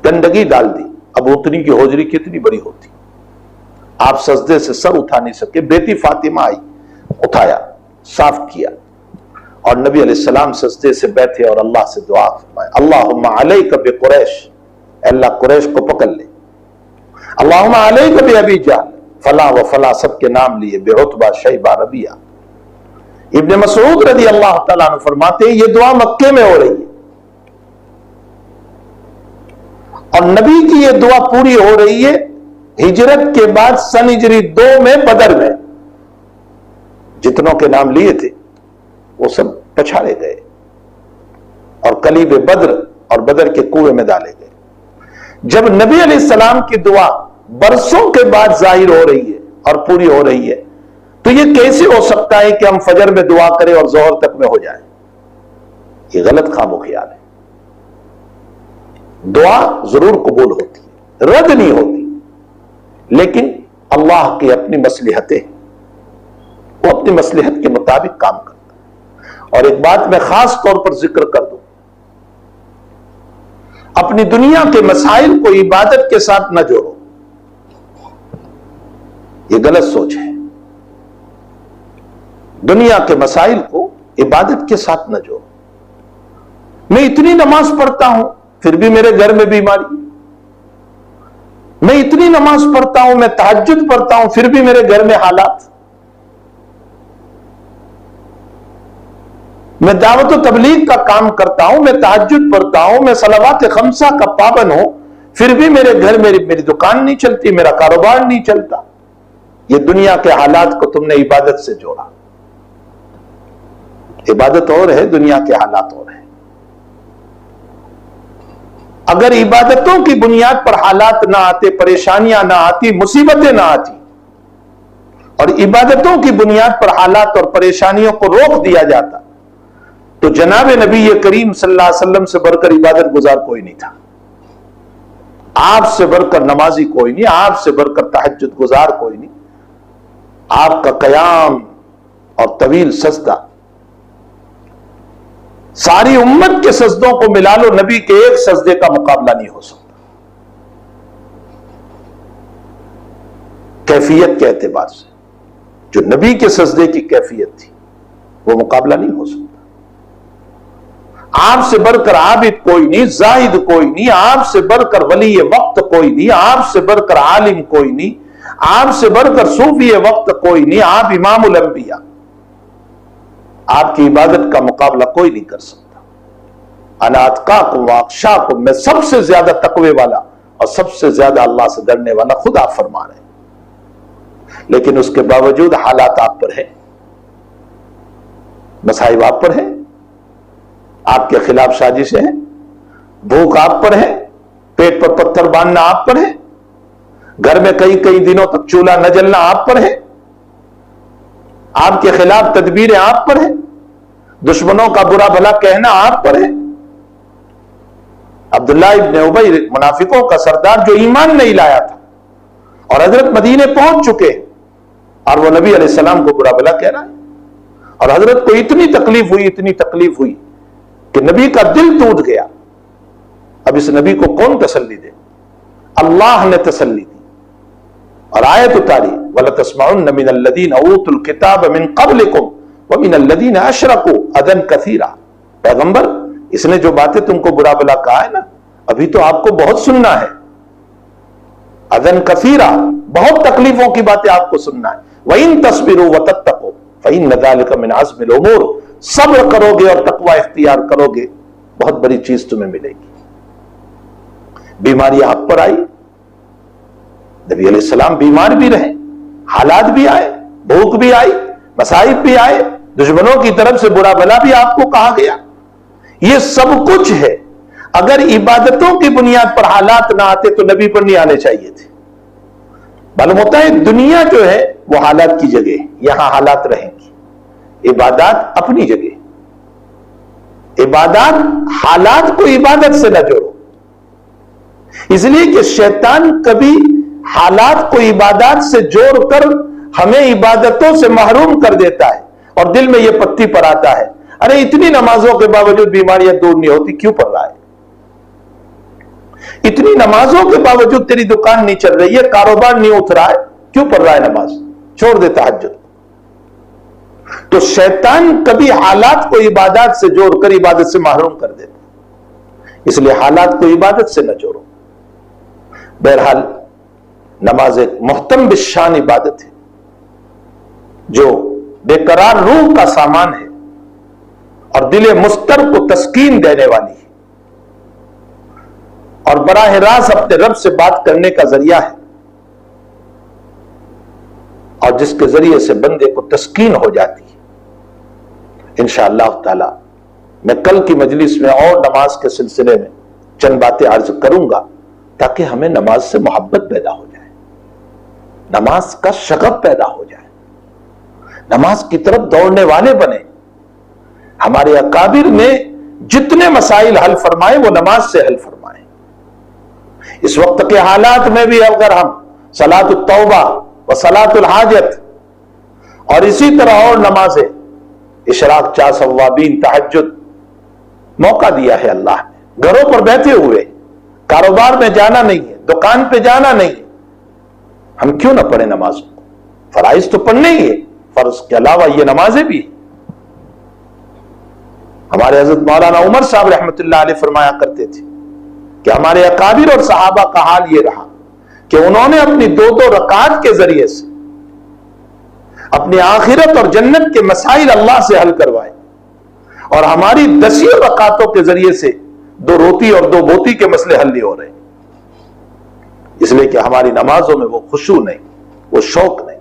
गंदगी डाल दी। अब उतनी की होजरी कितनी बड़ी होती, आप सजदे से सर उठा नहीं सके। बेटी फातिमा आई, उठाया, साफ किया, और नबी अलैहिस्सलाम सजदे से बैठे और अल्लाह से दुआ फरमाए, अल्लाहुम्मा अलैका बि कुरैश, अल्लाह कुरैश को पकड़ ले। अल्लाहुम्मा अलैका बि अबी जहल, फला व फला सबके नाम लिए, बेउतबा शैबा रबिया। इब्ने मसऊद रज़ी अल्लाह तआला अन्हु फरमाते हैं, ये दुआ मक्के में हो रही है और नबी की ये दुआ पूरी हो रही है हिजरत के बाद सन हिजरी 2 में बदर में। जितनों के नाम लिए थे वो सब पछाड़े गए और कलीब बद्र और बदर के कुएं में डाले गए। जब नबी अलैहिस्सलाम की दुआ बरसों के बाद जाहिर हो रही है और पूरी हो रही है, तो ये कैसे हो सकता है कि हम फजर में दुआ करें और जोहर तक में हो जाए? ये गलत ख्वाब ख्याल है। दुआ जरूर कबूल होती है, रद्द नहीं होती, लेकिन अल्लाह की अपनी मसलहतें, वो अपनी मसलहत के मुताबिक काम करता है। और एक बात मैं खास तौर पर जिक्र कर दूं, अपनी दुनिया के मसाइल को इबादत के साथ न जोड़ो, ये गलत सोच है। दुनिया के मसाइल को इबादत के साथ न जोड़ो। मैं इतनी नमाज पढ़ता हूं फिर भी मेरे घर में बीमारी, मैं इतनी नमाज पढ़ता हूं, मैं तहज्जुद पढ़ता हूं, फिर भी मेरे घर में हालात, मैं दावत व तबलीग का काम करता हूं, मैं तहज्जुद पढ़ता हूं, मैं सलावात खमसा का पाबंद हूं, फिर भी मेरे घर मेरी दुकान नहीं चलती, मेरा कारोबार नहीं चलता। ये दुनिया के हालात को तुमने इबादत से जोड़ा। इबादत और है, दुनिया के हालात और है। अगर इबादतों की बुनियाद पर हालात ना आते, परेशानियां ना आती, मुसीबतें ना आती, और इबादतों की बुनियाद पर हालात और परेशानियों को रोक दिया जाता, तो जनाब नबी करीम सल्लल्लाहु अलैहि वसल्लम से बढ़कर इबादत गुजार कोई नहीं था। आपसे बढ़कर नमाजी कोई नहीं, आपसे बढ़कर तहज्जुद गुजार कोई नहीं। आपका कयाम और तवील सजदा, सारी उम्मत के सजदों को मिला लो, नबी के एक सजदे का मुकाबला नहीं हो सकता। कैफियत के एतबार से जो नबी के सजदे की कैफियत थी, वो मुकाबला नहीं हो सकता। आपसे बढ़कर आबिद कोई नहीं, जाहिद कोई नहीं, आपसे बढ़कर वली वक्त कोई नहीं, आपसे बढ़कर आलिम कोई नहीं, आपसे बढ़कर सूफी वक्त कोई नहीं, आप इमामुल अंबिया। आपकी इबादत का मुकाबला कोई नहीं कर सकता। अना अतकाकुम व अख्शाकुम, मैं सबसे ज्यादा तकवे वाला और सबसे ज्यादा अल्लाह से डरने वाला खुद आप फरमा रहे हैं। लेकिन उसके बावजूद हालात आप पर है, मसाइब आप पर है, आपके खिलाफ साजिशें हैं, भूख आप पर है, पेट पर पत्थर बांधना आप पर है, घर में कई कई दिनों तक चूल्हा न जलना आप पर है, आपके खिलाफ तदबीरें आप पर है, दुश्मनों का बुरा भला कहना आप पर है। अब्दुल्ला इब्न उबई मुनाफिकों का सरदार जो ईमान नहीं लाया था और हजरत मदीने पहुंच चुके और वो नबी अलैहिस्सलाम को बुरा भला कह रहा है, और हजरत को इतनी तकलीफ हुई कि नबी का दिल टूट गया। अब इस नबी को कौन तसल्ली दे? अल्लाह ने तसल्ली दी और आयत उतारी, वला तस्माउन्न मिनल लदीना ऊतुल किताब मिन क़ब्लिकुम व मिनल लदीना अशरकू अदन कसीरा। पैगंबर, इसने जो बातें तुमको बुरा भला कहा है ना, अभी तो आपको बहुत सुनना है। अदन कसीरा, बहुत तकलीफों की बातें आपको सुनना है। व इन तस्बिरू व तत्तकू फ़इन्न ज़ालिका मिन अज़्मिल उमूर, सब्र करोगे और तकवा इख्तियार करोगे, बहुत बड़ी चीज तुम्हें मिलेगी। बीमारी आप पर आई, नबी अलैहिस्सलाम बीमार भी रहे, हालात भी आए, भूख भी आई, मसाइब भी आए, दुश्मनों की तरफ से बुरा भला भी आपको कहा गया। ये सब कुछ है। अगर इबादतों की बुनियाद पर हालात ना आते तो नबी पर नहीं आने चाहिए थे। मालूम होता है दुनिया जो है वो हालात की जगह, यहां हालात रहेंगी, इबादत अपनी जगह। इबादत, हालात को इबादत से न जोड़ो, इसलिए कि शैतान कभी हालात को इबादत से जोड़कर हमें इबादतों से महरूम कर देता है और दिल में यह पत्ती पर आता है, अरे इतनी नमाजों के बावजूद बीमारियां दूर नहीं होती, क्यों पड़ रहा है? इतनी नमाजों के बावजूद तेरी दुकान नहीं चल रही है, कारोबार नहीं उठ रहा है, क्यों पढ़ रहा है नमाज? छोड़ दे तहज्जुद। तो शैतान कभी हालात को इबादत से जोड़कर इबादत से महरूम कर देता, इसलिए हालात को इबादत से न जोड़ो। बहरहाल नमाज एक मुहतम बिशान इबादत है जो बेकरार रूह का सामान है और दिले मुस्तर को तस्कीन देने वाली है और बराह रास्त अपने रब से बात करने का जरिया है और जिसके जरिए से बंदे को तस्कीन हो जाती है। इंशाअल्लाह ताला मैं कल की मजलिस में और नमाज के सिलसिले में चंद बातें अर्ज करूंगा ताकि हमें नमाज से मोहब्बत पैदा हो जाए, नमाज का शगफ पैदा हो जाए, नमाज की तरफ दौड़ने वाले बने। हमारे अकाबिर ने जितने मसाइल हल फरमाए वो नमाज से हल फरमाए। इस वक्त के हालात में भी अगर हम सलातुल तौबा व सलातुल हाजत और इसी तरह और नमाजें, इशराक, चास, अव्वाबीन, तहज्जुद, मौका दिया है अल्लाह ने। घरों पर बैठे हुए, कारोबार में जाना नहीं है, दुकान पे जाना नहीं है, हम क्यों ना पढ़े नमाज को? फराइज तो पढ़ने ही है, फर्ज के अलावा ये नमाजें भी। हमारे हजरत मौलाना उमर साहब रहमतुल्लाह अलैह फरमाया करते थे कि हमारे अकाबिर और सहाबा का हाल ये रहा कि उन्होंने अपनी दो दो रकात के जरिए से अपनी आखिरत और जन्नत के मसाइल अल्लाह से हल करवाए और हमारी 10 रकातों के जरिए से 2 रोटी और 2 बोती के मसले हल नहीं हो रहे, इसलिए कि हमारी नमाजों में वो खुशू नहीं, वो शौक नहीं,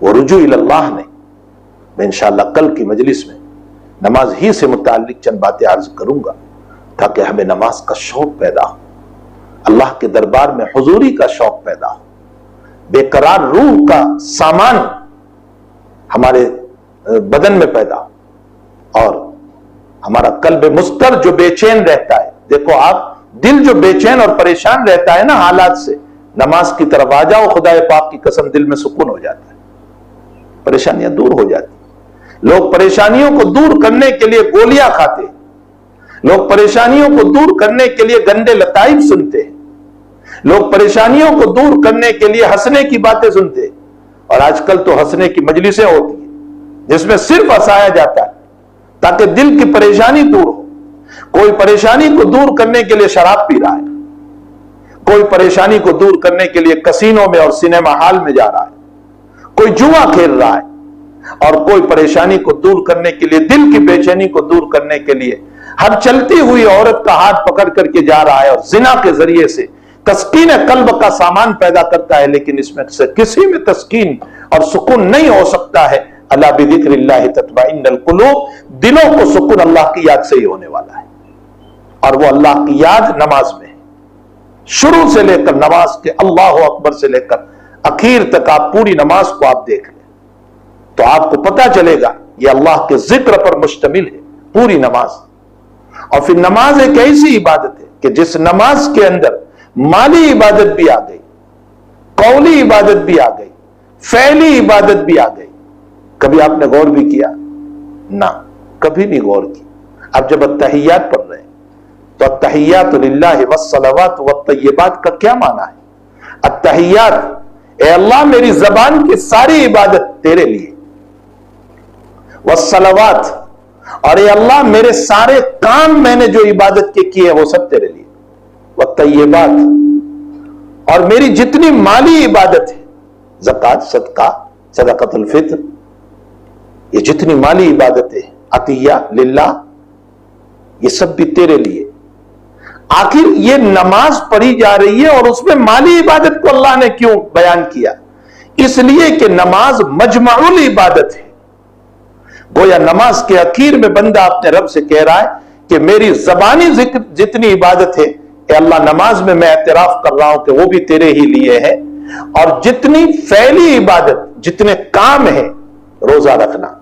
वो रुजू इल्लाह नहीं। मैं इंशाअल्लाह कल की मजलिस में नमाज ही से मुताल्लिक चंद बातें अर्ज करूंगा ताकि हमें नमाज का शौक पैदा हो, अल्लाह के दरबार में हुजूरी का शौक पैदा हो, बेकरार रूह का सामान हमारे बदन में पैदा हो और हमारा कल्ब मुस्तर जो बेचैन रहता है, देखो आप, दिल जो बेचैन और परेशान रहता है ना हालात से, नमाज की तरफ आ जाओ, खुदा पाक की कसम दिल में सुकून हो जाता है, परेशानियां दूर हो जाती। लोग परेशानियों को दूर करने के लिए गोलियां खाते हैं, लोग परेशानियों को दूर करने के लिए गंदे लताइफ सुनते हैं, लोग परेशानियों को दूर करने के लिए हंसने की बातें सुनते हैं। और आजकल तो हंसने की मजलिसें होती है जिसमें सिर्फ हंसाया जाता है ताकि दिल की परेशानी दूर हो। कोई परेशानी को दूर करने के लिए शराब पी रहा है, कोई परेशानी को दूर करने के लिए कसीनों में और सिनेमा हॉल में जा रहा है, कोई जुआ खेल रहा है और कोई परेशानी को दूर करने के लिए, दिल की बेचैनी को दूर करने के लिए हर चलती हुई औरत का हाथ पकड़ करके जा रहा है और जिना के जरिए से तस्कीन कल्ब का सामान पैदा करता है। लेकिन इसमें से किसी में तस्कीन और सुकून नहीं हो सकता है। अला बिज़िक्रिल्लाहि तत्मइन्नुल कुलूब, दिलों को सुकून अल्लाह की याद से ही होने वाला है और वो अल्लाह की याद नमाज में है। शुरू से लेकर नमाज के अल्लाहु अकबर से लेकर आखिर तक आप पूरी नमाज को आप देख लें तो आपको पता चलेगा ये अल्लाह के जिक्र पर मुश्तमिल है पूरी नमाज। और फिर नमाज एक ऐसी इबादत है कि जिस नमाज के अंदर माली इबादत भी आ गई, कौली इबादत भी आ गई, फैली इबादत भी आ गई। कभी आपने गौर भी किया? ना, कभी नहीं गौर की। अब जब अत्तहियात पढ़ रहे हैं तो अत्तहियातु लिल्लाहि वस्सलावातु वत्तय्यिबात का क्या माना है? अत्तहियात, ए अल्लाह मेरी जबान की सारी इबादत तेरे लिए, वस्सलावात, और ए अल्लाह मेरे सारे काम मैंने जो इबादत के किए वो सब तेरे लिए, वत्तय्यिबात, और मेरी जितनी माली इबादत है, ज़कात, सदका, सदक़तुल फित्र, ये जितनी माली इबादतें, अतिया लिल्लाह, ये सब भी तेरे लिए। आखिर ये नमाज पढ़ी जा रही है और उसमें माली इबादत को अल्लाह ने क्यों बयान किया? इसलिए कि नमाज मजमउल इबादत है। गोया नमाज के आखिर में बंदा अपने रब से कह रहा है कि मेरी जबानी जिक्र जितनी इबादत है, अल्लाह नमाज में मैं एतराफ कर रहा हूं कि वो भी तेरे ही लिए है, और जितनी फैली इबादत, जितने काम है, रोजा रखना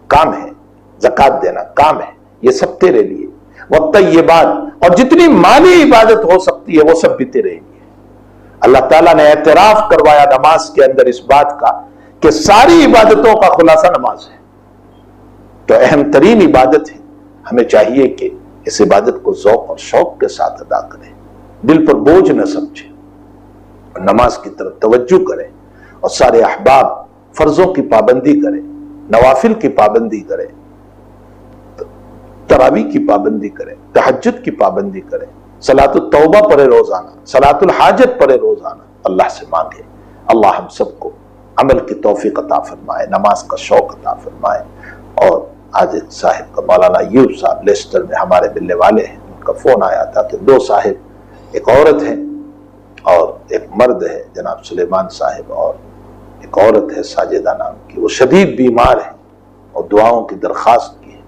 काम है, ज़कात देना काम है, ये सब तेरे लिए। वत्तय्यिबात, और जितनी माली इबादत हो सकती है वो सब भी तेरे लिए। अल्लाह ताला ने एतराफ करवाया नमाज के अंदर इस बात का कि सारी इबादतों का खुलासा नमाज है। तो अहम तरीन इबादत है, हमें चाहिए कि इस इबादत को ज़ौक़ और शौक़ के साथ अदा करें, दिल पर बोझ न समझे, नमाज की तरफ तवज्जो करें और सारे अहबाब फर्जों की पाबंदी करें, नवाफिल की पाबंदी करें, तरावी की पाबंदी करें, तहज्जुद की पाबंदी करें, सलातुल तौबा पढ़े रोजाना, सलातुल हाजत पढ़े रोजाना, अल्लाह से मांगे अल्लाह हम सबको अमल की तौफीक अता फरमाए, नमाज का शौक अता फरमाए। और आज साहिब का मौलाना यूब साहब लेस्टर में हमारे मिलने वाले हैं, उनका फोन आया था कि दो साहिब, एक औरत है और एक मर्द है, जनाब सुलेमान साहिब, और एक औरत है साजिदा नाम की, वो शदीद बीमार है और दुआओं की दरख्वास्त की है।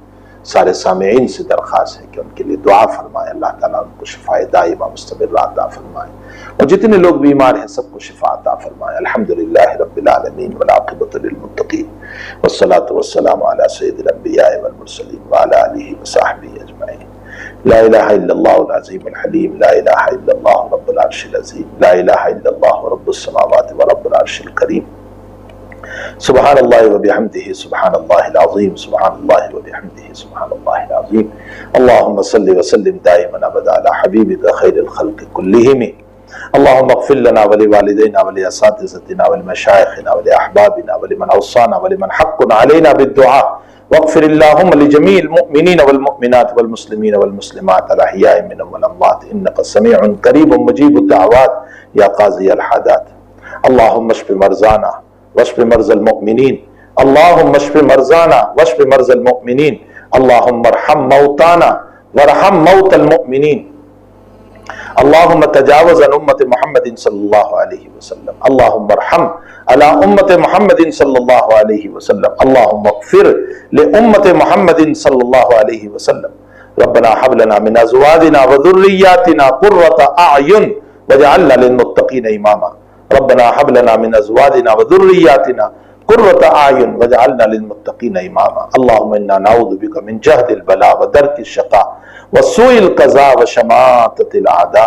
सारे सामेईन से दरख्वास्त है कि उनके लिए दुआ फरमाए, अल्लाह ताला उनको शिफाए दाइमा मुस्तमिर्रा अता फरमाए, और जितने लोग बीमार हैं सबको शिफा अता फरमाए। अल्हम्दुलिल्लाह रब्बिल आलमीन वल आक़िबतु लिल मुत्तक़ीन वस्सलातु वस्सलामु अला सय्यिदिल अंबिया वल मुरसलीन व अला आलिहि व सहबिहि अजमईन। ला इलाहा इल्लल्लाहुल अज़ीमुल हलीम, ला इलाहा इल्लल्लाहु रब्बुल अर्शिल अज़ीम, ला इलाहा इल्लल्लाहु रब्बुस समावाति व रब्बुल अर्शिल करीम। सुब्हानल्लाहि व बिहम्दिही सुब्हानल्लाहिल अज़ीम, सुब्हानल्लाहि व बिहम्दिही सुब्हानल्लाहिल अज़ीम। अल्लाहुम्मा सल्लि व सल्लिम दाइमन अबदा अला हबीबिका खैरिल खल्क़ि कुल्लिहिम। अल्लाहुम्मा इग़फिर लना व लिवालिदैना व लिअसातिज़तिना व लिमशाइख़िना व लिअहबाबिना व लिमन औसाना व लिमन हक़्क़ुन अलैना बिद्दुआ वग़फ़िरिल्लाहुम्मा लिजमीइल मुअ्मिनीन वल मुअ्मिनात वल मुस्लिमीन वल मुस्लिमात अल अहयाइ मिनहुम वल अम्वात इन्नका समीउन क़रीबुन मुजीबुद दअवात या क़ाज़ियल हाजात। अल्लाहुम्मा अश्फ़ि मरज़ाना वश्फ़ि मर्ज़ल मुअ्मिनीन, अल्लाहुम्मा अश्फ़ि मरज़ाना वश्फ़ि मर्ज़ल मुअ्मिनीन, अल्लाहुम्मा अरहम मौताना वरहम मौतल मुअ्मिनीन, अल्लाहुम्मा तजावज़ अन उम्मति मुहम्मदिन सल्लल्लाहु अलैहि वसल्लम, अल्लाहुम्मा अरहम अला उम्मति मुहम्मदिन सल्लल्लाहु अलैहि वसल्लम, अल्लाहुम्मा इग़फिर लि उम्मति मुहम्मदिन सल्लल्लाहु अलैहि वसल्लम। रब्बना हब लना मिन अज़वाजिना व ज़ुर्रिय्यातिना क़ुर्रता अअयुन वजअलना लिलमुत्तक़ीना इमामा। रब्बना हब लना मिन अज़वाजिना व ज़ुर्रिय्यातिना क़ुर्रता अअयुन वजअलना लिलमुत्तक़ीना इमामा। अल्लाहुम्मा इन्ना नऊज़ु बिका मिन जहदिल बला व दरकिश शक़ा व सूइल क़ज़ा व शमाततिल आदा।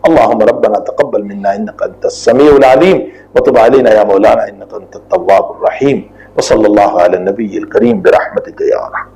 अल्लाहुम्मा रब्बना तक़ब्बल मिन्ना इन्नका अंतस समीउल अलीम व तुब अलैना या मौलाना इन्नका अंतत तव्वाबुर रहीम। व सल्लल्लाहु अला नबिय्यिल करीम बिरहमतिका या अरहम।